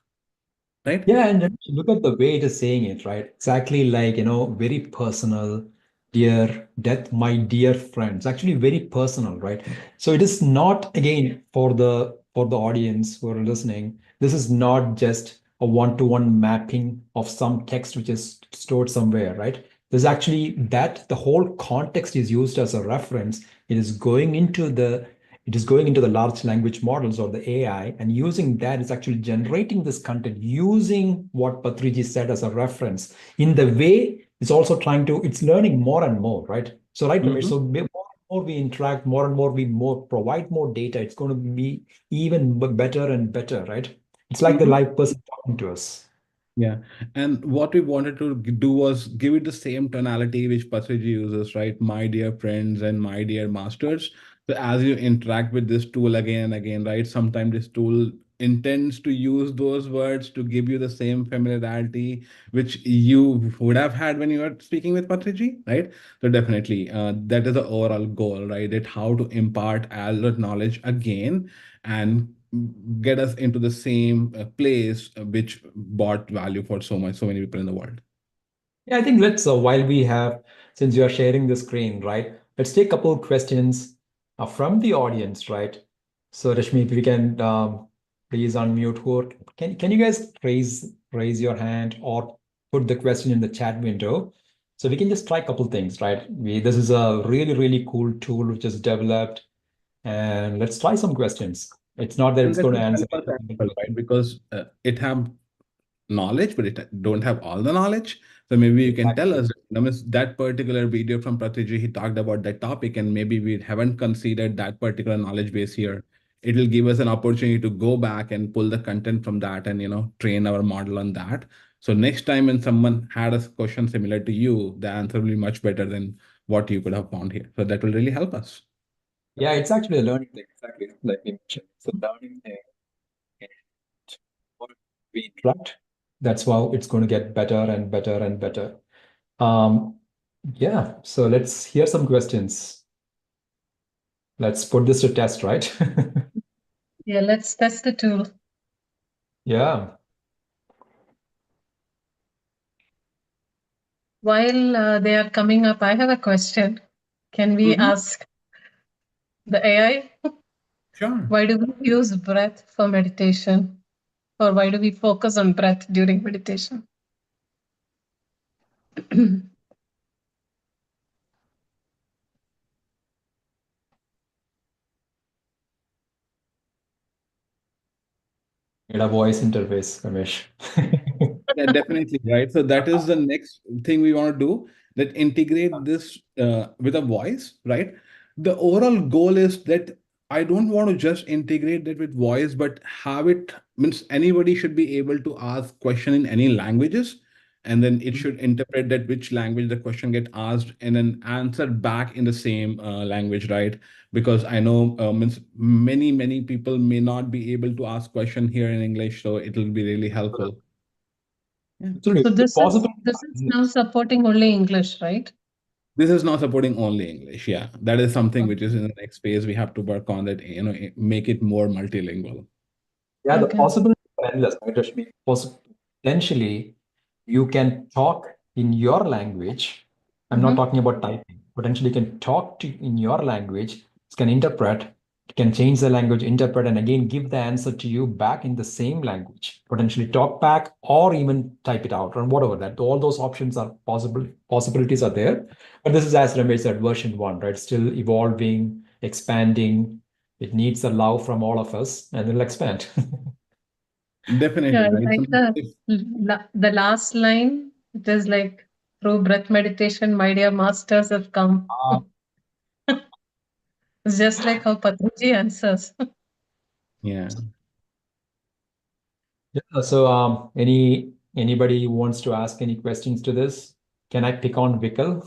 right? yeah. And then look at the way it is saying it, right? Exactly like, very personal, dear death, my dear friends. Actually, very personal, right? So it is not again for the audience who are listening. This is not just a one-to-one mapping of some text which is stored somewhere, right? There's actually that the whole context is used as a reference. It is going into the it is going into the large language models or the AI, and using that is actually generating this content using what Patriji said as a reference. In the way, it's also it's learning more and more, right? So, right, Ramesh, Mhm. so more and more we interact, more and more we provide more data, it's going to be even better and better, right? It's like the Mhm. live person talking to us. Yeah. And what we wanted to do was give it the same tonality which Patriji uses, right? My dear friends and my dear masters. So as you interact with this tool again and again, right? Sometimes this tool intends to use those words to give you the same familiarity which you would have had when you were speaking with Patriji, right? So definitely, that is the overall goal, right? That how to impart all that knowledge again and get us into the same place which brought value for so many people in the world. Yeah, I think while we have, since you are sharing the screen, right, let's take a couple of questions from the audience, right? So, Rashmi, if we can please unmute who can you guys raise your hand or put the question in the chat window? So we can just try a couple things, right? This is a really, really cool tool which is developed, and let's try some questions. It's not that And it's that going to will answer help us as everything. well, right? Because it have knowledge, but it don't have all the knowledge. So maybe you can tell Exactly. us, that particular video from Pratiji, he talked about that topic, and maybe we haven't considered that particular knowledge base here it will give us an opportunity to go back and pull the content from that and, train our model on that. So next time when someone had a question similar to you, the answer will be much better than what you could have found here. So that will really help us. Yeah, it's actually a learning thing, exactly like we mentioned. It's a learning thing. And what we interact, that's how it's going to get better and better and better. Yeah, so let's hear some questions. Let's put this to test, right? Yeah, let's test the tool. Yeah. While they are coming up, I have a question. Can we ask the AI? Sure. Why do we use breath for meditation? Or why do we focus on breath during meditation? Need a voice interface, Ramesh. Yeah, definitely, right? So that is the next thing we want to do, that integrate this with a voice, right? The overall goal is that I don't want to just integrate that with voice, but have it means anybody should be able to ask question in any languages, and then it should interpret that which language the question get asked and then answer back in the same language, right? Because I know means many people may not be able to ask question here in English, so it will be really helpful. Yeah. Absolutely. So The this possible is now supporting only English, right? This is now supporting only English. Yeah, that is something which is in the next phase. We have to work on that, make it more multilingual. Yeah, the Okay. possibilities are endless, right, Rashmi? Potentially, you can talk in your language. I'm not talking about typing. Potentially, you can talk in your language. It can interpret. It can change the language, interpret, and again give the answer to you back in the same language. Potentially talk back or even type it out or whatever. That all those options are possible. Possibilities are there. But this is, as Ramesh said, version one, right? Still evolving, expanding. It needs a love from all of us, and it'll expand. Definitely, Yeah, I right? So like the last line. It is like, through breath meditation, my dear masters have come. Ah, It's just like how Patanjali answers. yeah. yeah. So, anybody who wants to ask any questions to this? Can I pick on Vikal?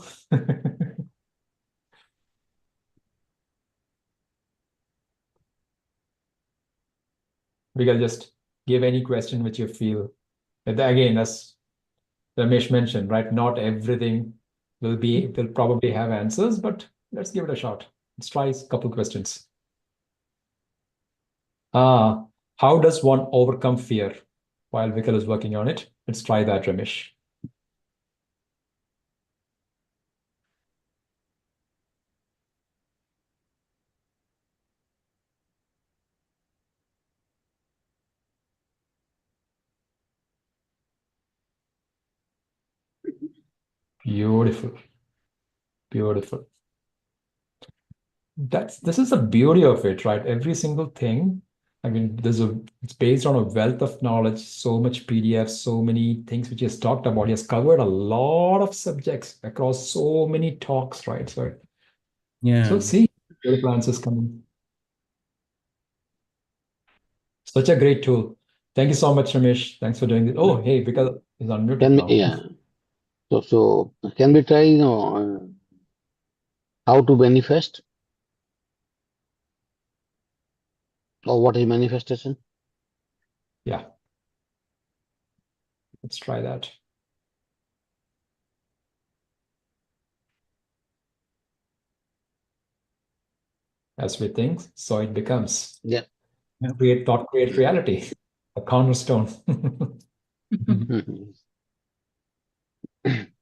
Vikal, just give any question which you feel. Again, as Ramesh mentioned, right? Not everything will probably have answers, but let's give it a shot. Let's try a couple questions. How does one overcome fear? While Vikal is working on it, let's try that, Ramesh. Beautiful, beautiful. This is the beauty of it, right? Every single thing. I mean, it's based on a wealth of knowledge, so much PDF, so many things which he has talked about. He has covered a lot of subjects across so many talks, right? So Yeah. see, beautiful answers coming. Such a great tool. Thank you so much, Ramesh. Thanks for doing it. Oh, hey, Vikal is unmuted Can we, now. yeah. So can we try, how to manifest or what is manifestation? Yeah, let's try that. As we think, so it becomes. Yeah. Create thought, create reality. A cornerstone. Mhm.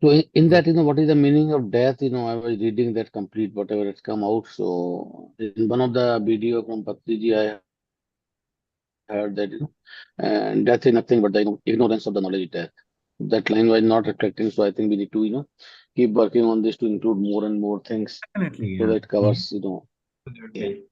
So in that, what is the meaning of death? I was reading that complete whatever has come out. So in one of the video from Patriji, I heard that, and death is nothing but the, ignorance of the knowledge is death. That line was not reflecting. So I think we need to, keep working on this to include more and more things Definitely, so yeah. that it Mhm. covers, yeah. Absolutely.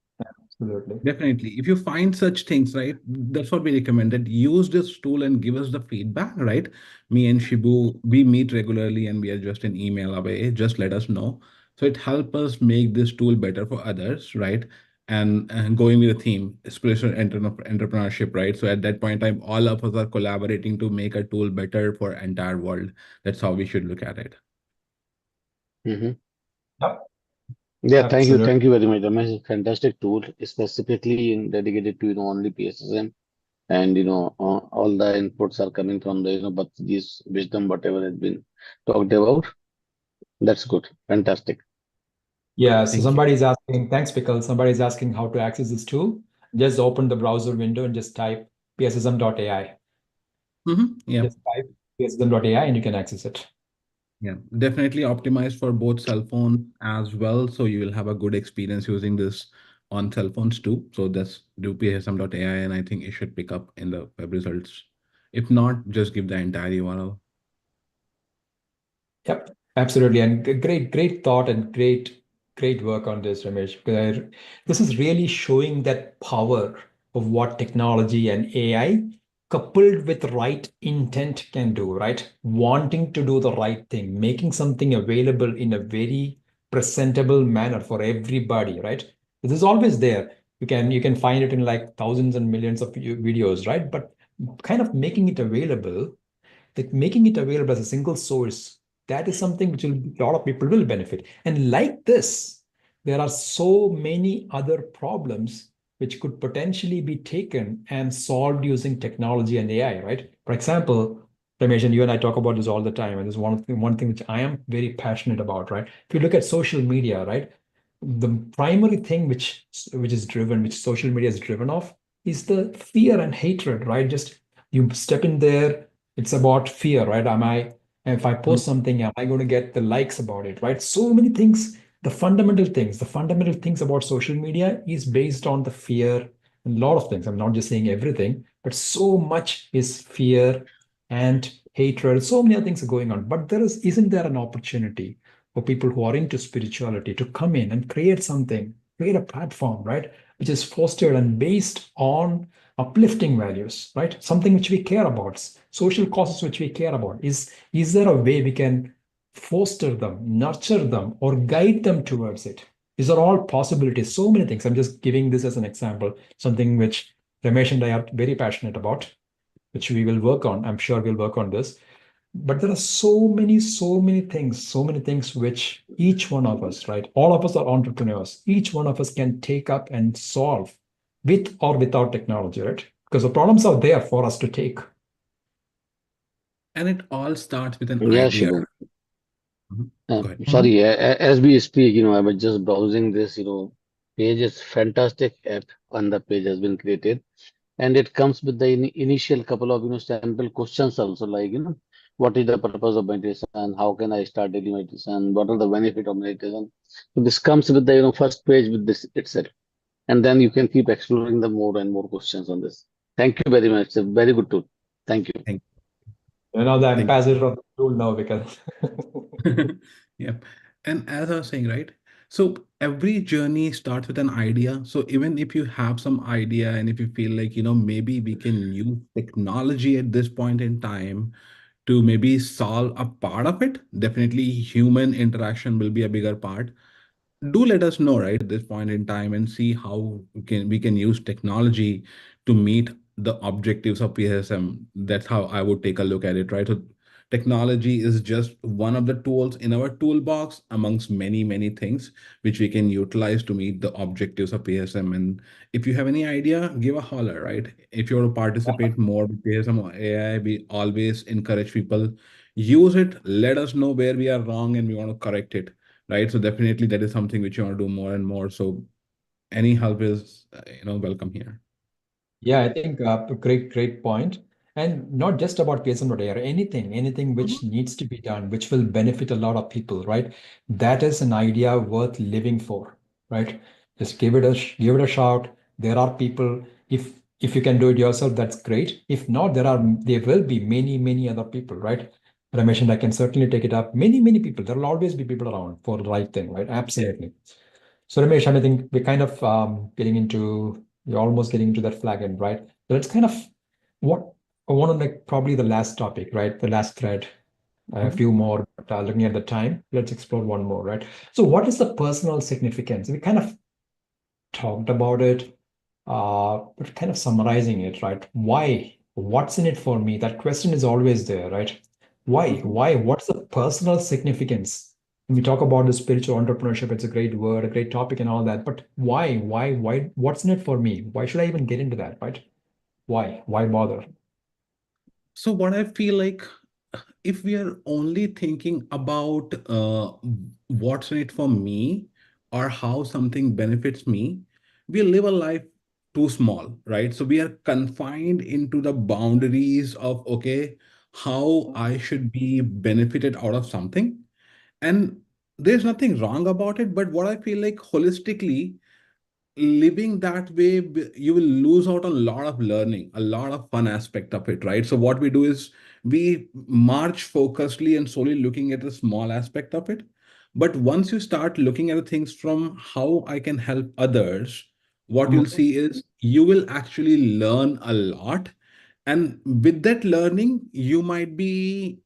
Absolutely. Definitely. If you find such things, right, that's what we recommend, that use this tool and give us the feedback, right? Me and Shibu, we meet regularly and we are just an email away. Just let us know. So it helps us make this tool better for others, right? and going with the theme, spiritual entrepreneurship, right? So at that point in time, all of us are collaborating to make a tool better for entire world. That's how we should look at it. Mm-hmm. Yep, Yeah, absolutely. thank you very much, Ramesh. Fantastic tool, specifically dedicated to only PSSM, and all the inputs are coming from the Bhattacharya's wisdom, whatever has been talked about. That's good, fantastic. Yeah, so Thank you. somebody's asking, thanks, Pickle. Somebody's asking how to access this tool. Just open the browser window and just type pssm.ai. Yeah. Just type pssm.ai and you can access it. Yeah, definitely optimized for both cell phone as well. So you will have a good experience using this on cell phones too. So that's do psm.ai, and I think it should pick up in the web results. If not, just give the entire URL. Yep, absolutely. And great thought and great work on this, Ramesh. Because this is really showing that power of what technology and AI coupled with right intent can do, right? Wanting to do the right thing, making something available in a very presentable manner for everybody, right? This is always there. You can find it in like thousands and millions of videos, right? But kind of making it available, like making it available as a single source, that is something which a lot of people will benefit. And like this, there are so many other problems which could potentially be taken and solved using technology and AI, right? For example, Ramesh, and you and I talk about this all the time, and this is one thing which I am very passionate about, right? If you look at social media, right, the primary thing which social media is driven off is the fear and hatred, right? Just you step in there, it's about fear, right? If I Mhm. post something, am I going to get the likes about it, right? So many things, the fundamental things about social media is based on the fear and a lot of things. I'm not just saying everything, but so much is fear and hatred. So many other things are going on. But isn't there an opportunity for people who are into spirituality to come in and create something, create a platform, right? Which is fostered and based on uplifting values, right? Something which we care about, social causes which we care about. Is there a way we can foster them, nurture them, or guide them towards it? These are all possibilities, so many things. I'm just giving this as an example, something which Ramesh and I are very passionate about, which we will work on. I'm sure we'll work on this. But there are so many things which each one of us, right? All of us are entrepreneurs. Each one of us can take up and solve with or without technology, right? Because the problems are there for us to take. And it all starts with an Yeah, idea. Shibu. Mhm. Go ahead. Mhm. Sorry, as we speak, I was just browsing this, page. Is fantastic app on the page has been created, and it comes with the initial couple of sample questions also, like what is the purpose of meditation, how can I start daily meditation, what are the benefit of meditation. So this comes with the first page with this itself, and then you can keep exploring the more and more questions on this. Thank you very much. It's a very good tool. Thank you. Thank, You're now the thank ambassador of the tool now because Yep. And as I was saying, right? So every journey starts with an idea. So even if you have some idea and if you feel like, maybe we can use technology at this point in time to maybe solve a part of it, definitely human interaction will be a bigger part. Do let us know right at this point in time and see how we can use technology to meet the objectives of PSM. That's how I would take a look at it, right? So technology is just one of the tools in our toolbox amongst many things which we can utilize to meet the objectives of PSM. And if you have any idea, give a holler, right? If you want to participate more with PSM or AI, we always encourage people use it. Let us know where we are wrong and we want to correct it, right? So definitely that is something which you want to do more and more. So any help is, welcome here. yeah, I think a great point. And not just about PSM.ai or anything which needs to be done, which will benefit a lot of people, right? That is an idea worth living for, right? Just give it a shout. There are people, if you can do it yourself, that's great. If not, there will be many other people, right? Ramesh and I can certainly take it up. Many people. There will always be people around for the right thing, right? Absolutely. So Ramesh, I think we're kind of you're almost getting into that flag end, right? So let's kind of what I want to make probably the last topic, right? The last thread. A Mhm. few more, but looking at the time, let's explore one more, right? So what is the personal significance? We kind of talked about it, but kind of summarizing it, right? Why? What's in it for me? That question is always there, right? Why? Mhm. Why? What's the personal significance? When we talk about the spiritual entrepreneurship, it's a great word, a great topic, and all that. But why? Why? Why? What's in it for me? Why should I even get into that, right? Why? Why bother? So what I feel like, if we are only thinking about what's in it for me or how something benefits me, we live a life too small, right? So we are confined into the boundaries of, okay, how I should be benefited out of something. And there's nothing wrong about it. But what I feel like holistically, living that way, you will lose out on a lot of learning, a lot of fun aspect of it, right? So what we do is we march focusedly and solely looking at the small aspect of it. But once you start looking at the things from how I can help others, what you'll Mhm. see is you will actually learn a lot. And with that learning, you might be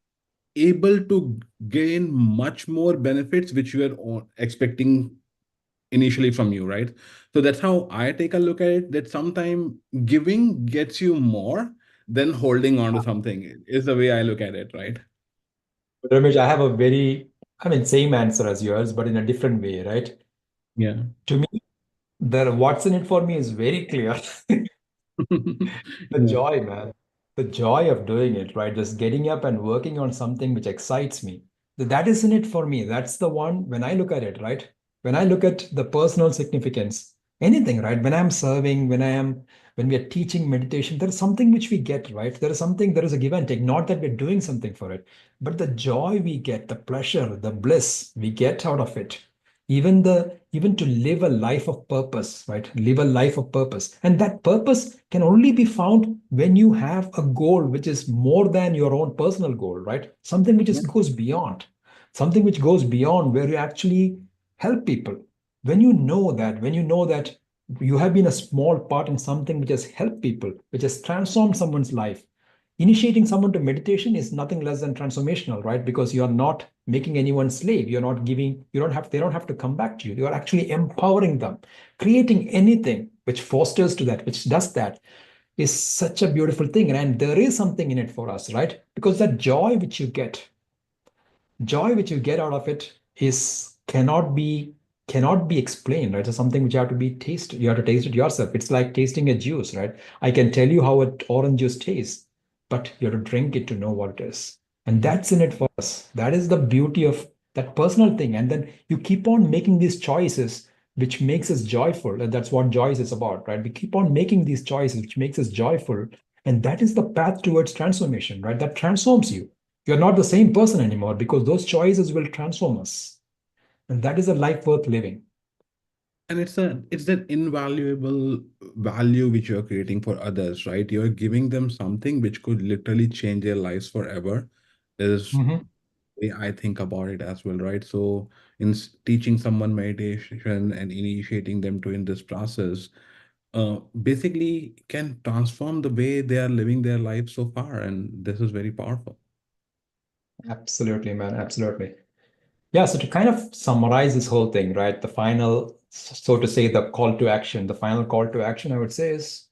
able to gain much more benefits which you are expecting initially from you, right? So that's how I take a look at it, that sometimes giving gets you more than holding on to something is the way I look at it, right? Ramesh, I have a same answer as yours, but in a different way, right? Yeah. To me, the what's in it for me is very clear. The Yeah. joy, man. The joy of doing it, right? Just getting up and working on something which excites me. That is in it for me. That's the one when I look at it, right? When I look at the personal significance, anything, right? When I'm serving, when we are teaching meditation, there is something which we get, right? There is a give and take. Not that we're doing something for it, but the joy we get, the pleasure, the bliss we get out of it, even to live a life of purpose, right? Live a life of purpose, and that purpose can only be found when you have a goal which is more than your own personal goal, right? Something which Yeah. is goes beyond, something which goes beyond, where you actually help people. When you know that you have been a small part in something which has helped people, which has transformed someone's life. Initiating someone to meditation is nothing less than transformational, right? Because you are not making anyone slave. You're not giving, you don't have, they don't have to come back to you. You are actually empowering them. Creating anything which fosters to that, which does that, is such a beautiful thing. And there is something in it for us, right? Because that joy which you get out of it is cannot be explained, right? It's something which you have to be taste. You have to taste it yourself. It's like tasting a juice, right? I can tell you how an orange juice tastes, but you have to drink it to know what it is. And that's in it for us. That is the beauty of that personal thing. And then you keep on making these choices which makes us joyful. And that's what joy is about, right? We keep on making these choices which makes us joyful. And that is the path towards transformation, right? That transforms you. You're not the same person anymore because those choices will transform us. And that is a life worth living. And it's that invaluable value which you're creating for others, right? You're giving them something which could literally change their lives forever. Is Mhm. the way I think about it as well, right? So in teaching someone meditation and initiating them to in this process, basically can transform the way they are living their life so far. And this is very powerful. Absolutely, man. Absolutely. Yeah. So to kind of summarize this whole thing, right? The final, so to say, the call to action, the final call to action, I would say is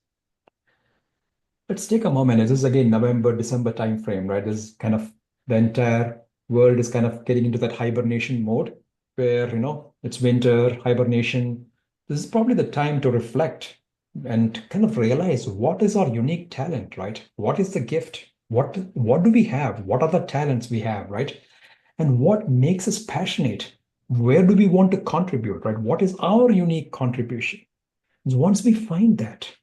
let's take a moment. This is again November, December timeframe, right? This is kind of the entire world is kind of getting into that hibernation mode where, it's winter, hibernation. This is probably the time to reflect and kind of realize what is our unique talent, right? What is the gift? What do we have? What are the talents we have, right? And what makes us passionate? Where do we want to contribute, right? What is our unique contribution? Once we find that,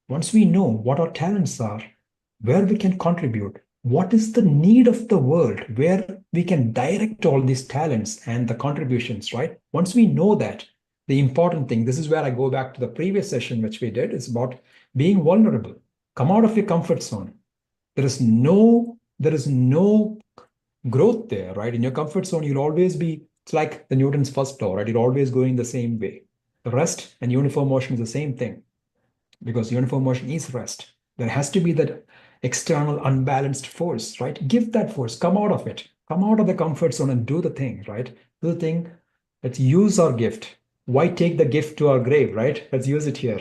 once we know what our talents are, where we can contribute, what is the need of the world, where we can direct all these talents and the contributions, right? Once we know that, the important thing, this is where I go back to the previous session which we did, is about being vulnerable. Come out of your comfort zone. There is no growth there, right? In your comfort zone, you'll always be, it's like the Newton's first law, right? You're always going the same way. The rest and uniform motion is the same thing because uniform motion is rest. There has to be that external unbalanced force, right? Give that force, come out of it, come out of the comfort zone and do the thing, right? Do the thing. Let's use our gift. why take the gift to our grave, right? Let's use it here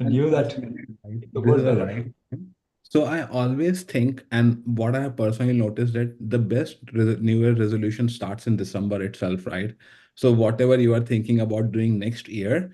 and use that Absolutely right. the This world is a better. right. So I always think, and what I have personally noticed that the best New Year resolution starts in December itself, right? So whatever you are thinking about doing next year,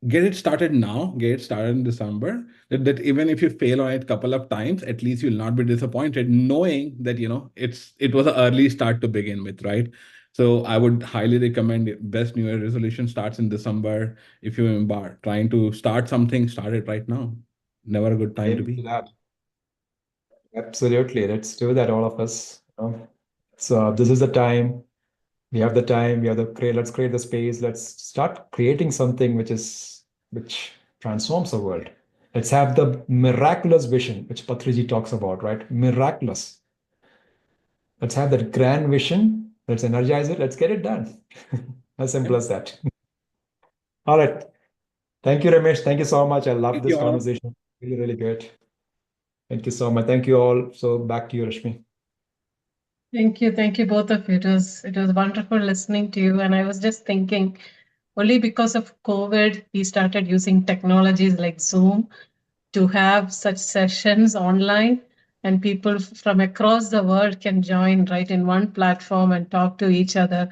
get it started now, get it started in December. That even if you fail on it a couple of times, at least you'll not be disappointed, knowing that it was an early start to begin with, right? So I would highly recommend best New Year resolution starts in December. If you embark trying to start something, start it right now. Never a good time to Amen to be. that. Absolutely. Let's do that, all of us. So this is the time. We have the time. We have the create. Let's create the space. Let's start creating something which transforms the world. Let's have the miraculous vision, which Patriji talks about, right? Miraculous. Let's have that grand vision. Let's energize it. Let's get it done. As simple Yep. as that. All right. Thank you, Ramesh. Thank you so much. I love Thank this you all. conversation. Really, really good. Thank you so much. Thank you all. So back to you, Rashmi. Thank you both of you. It was wonderful listening to you. And I was just thinking, only because of COVID, we started using technologies like Zoom to have such sessions online, and people from across the world can join right in one platform and talk to each other.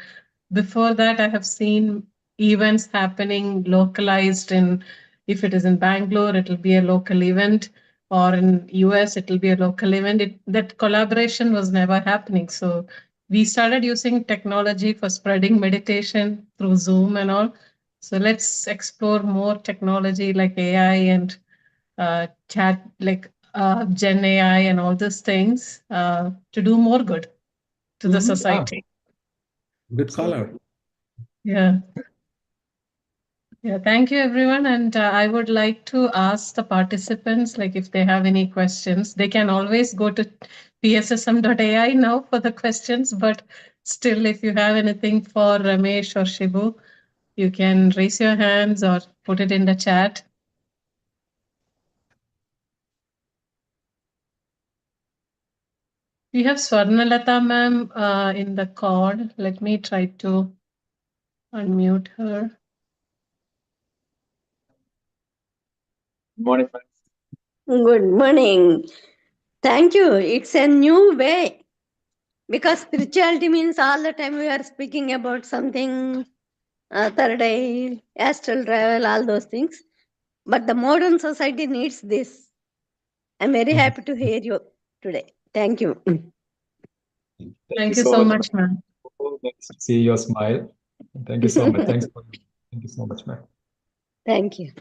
Before that, I have seen events happening localized in, if it is in Bangalore, it will be a local event, or in US, it will be a local event. That collaboration was never happening. So we started using technology for spreading meditation through Zoom and all. So let's explore more technology like AI and chat, like Gen AI and all these things to do more good to the Yeah, society. good So caller. yeah. Yeah, thank you everyone. And I would like to ask the participants, like if they have any questions, they can always go to pssm.ai now for the questions. But still, if you have anything for Ramesh or Shibu, you can raise your hands or put it in the chat. We have Swarnalata ma'am in the call. Let me try to unmute her. Good morning, friends. Good morning. Thank you. It's a new way because spirituality means all the time we are speaking about something, third eye, astral travel, all those things. But the modern society needs this. I'm very happy to hear you today. Thank you. Thank you Thank you so so much, ma'am. much, ma'am. Oh, nice to see your smile. Thank you so much. Thank you so much, ma'am. Thank you.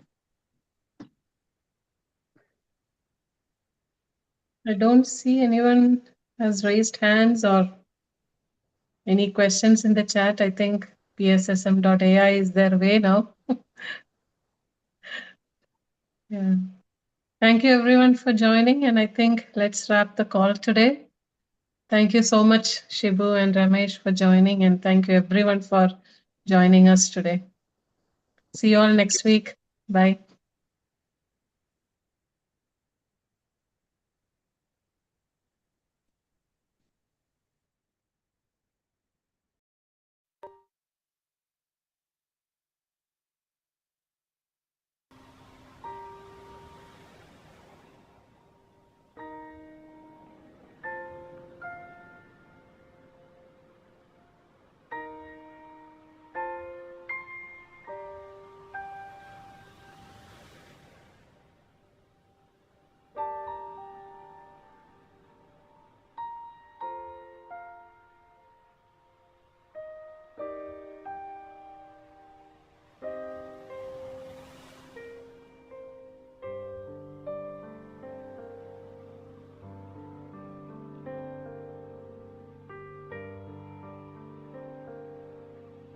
I don't see anyone has raised hands or any questions in the chat. I think pssm.ai is their way now. Yeah. Thank you everyone for joining. And I think let's wrap the call today. Thank you so much, Shibu and Ramesh, for joining. And thank you everyone for joining us today. See you all next week. Bye.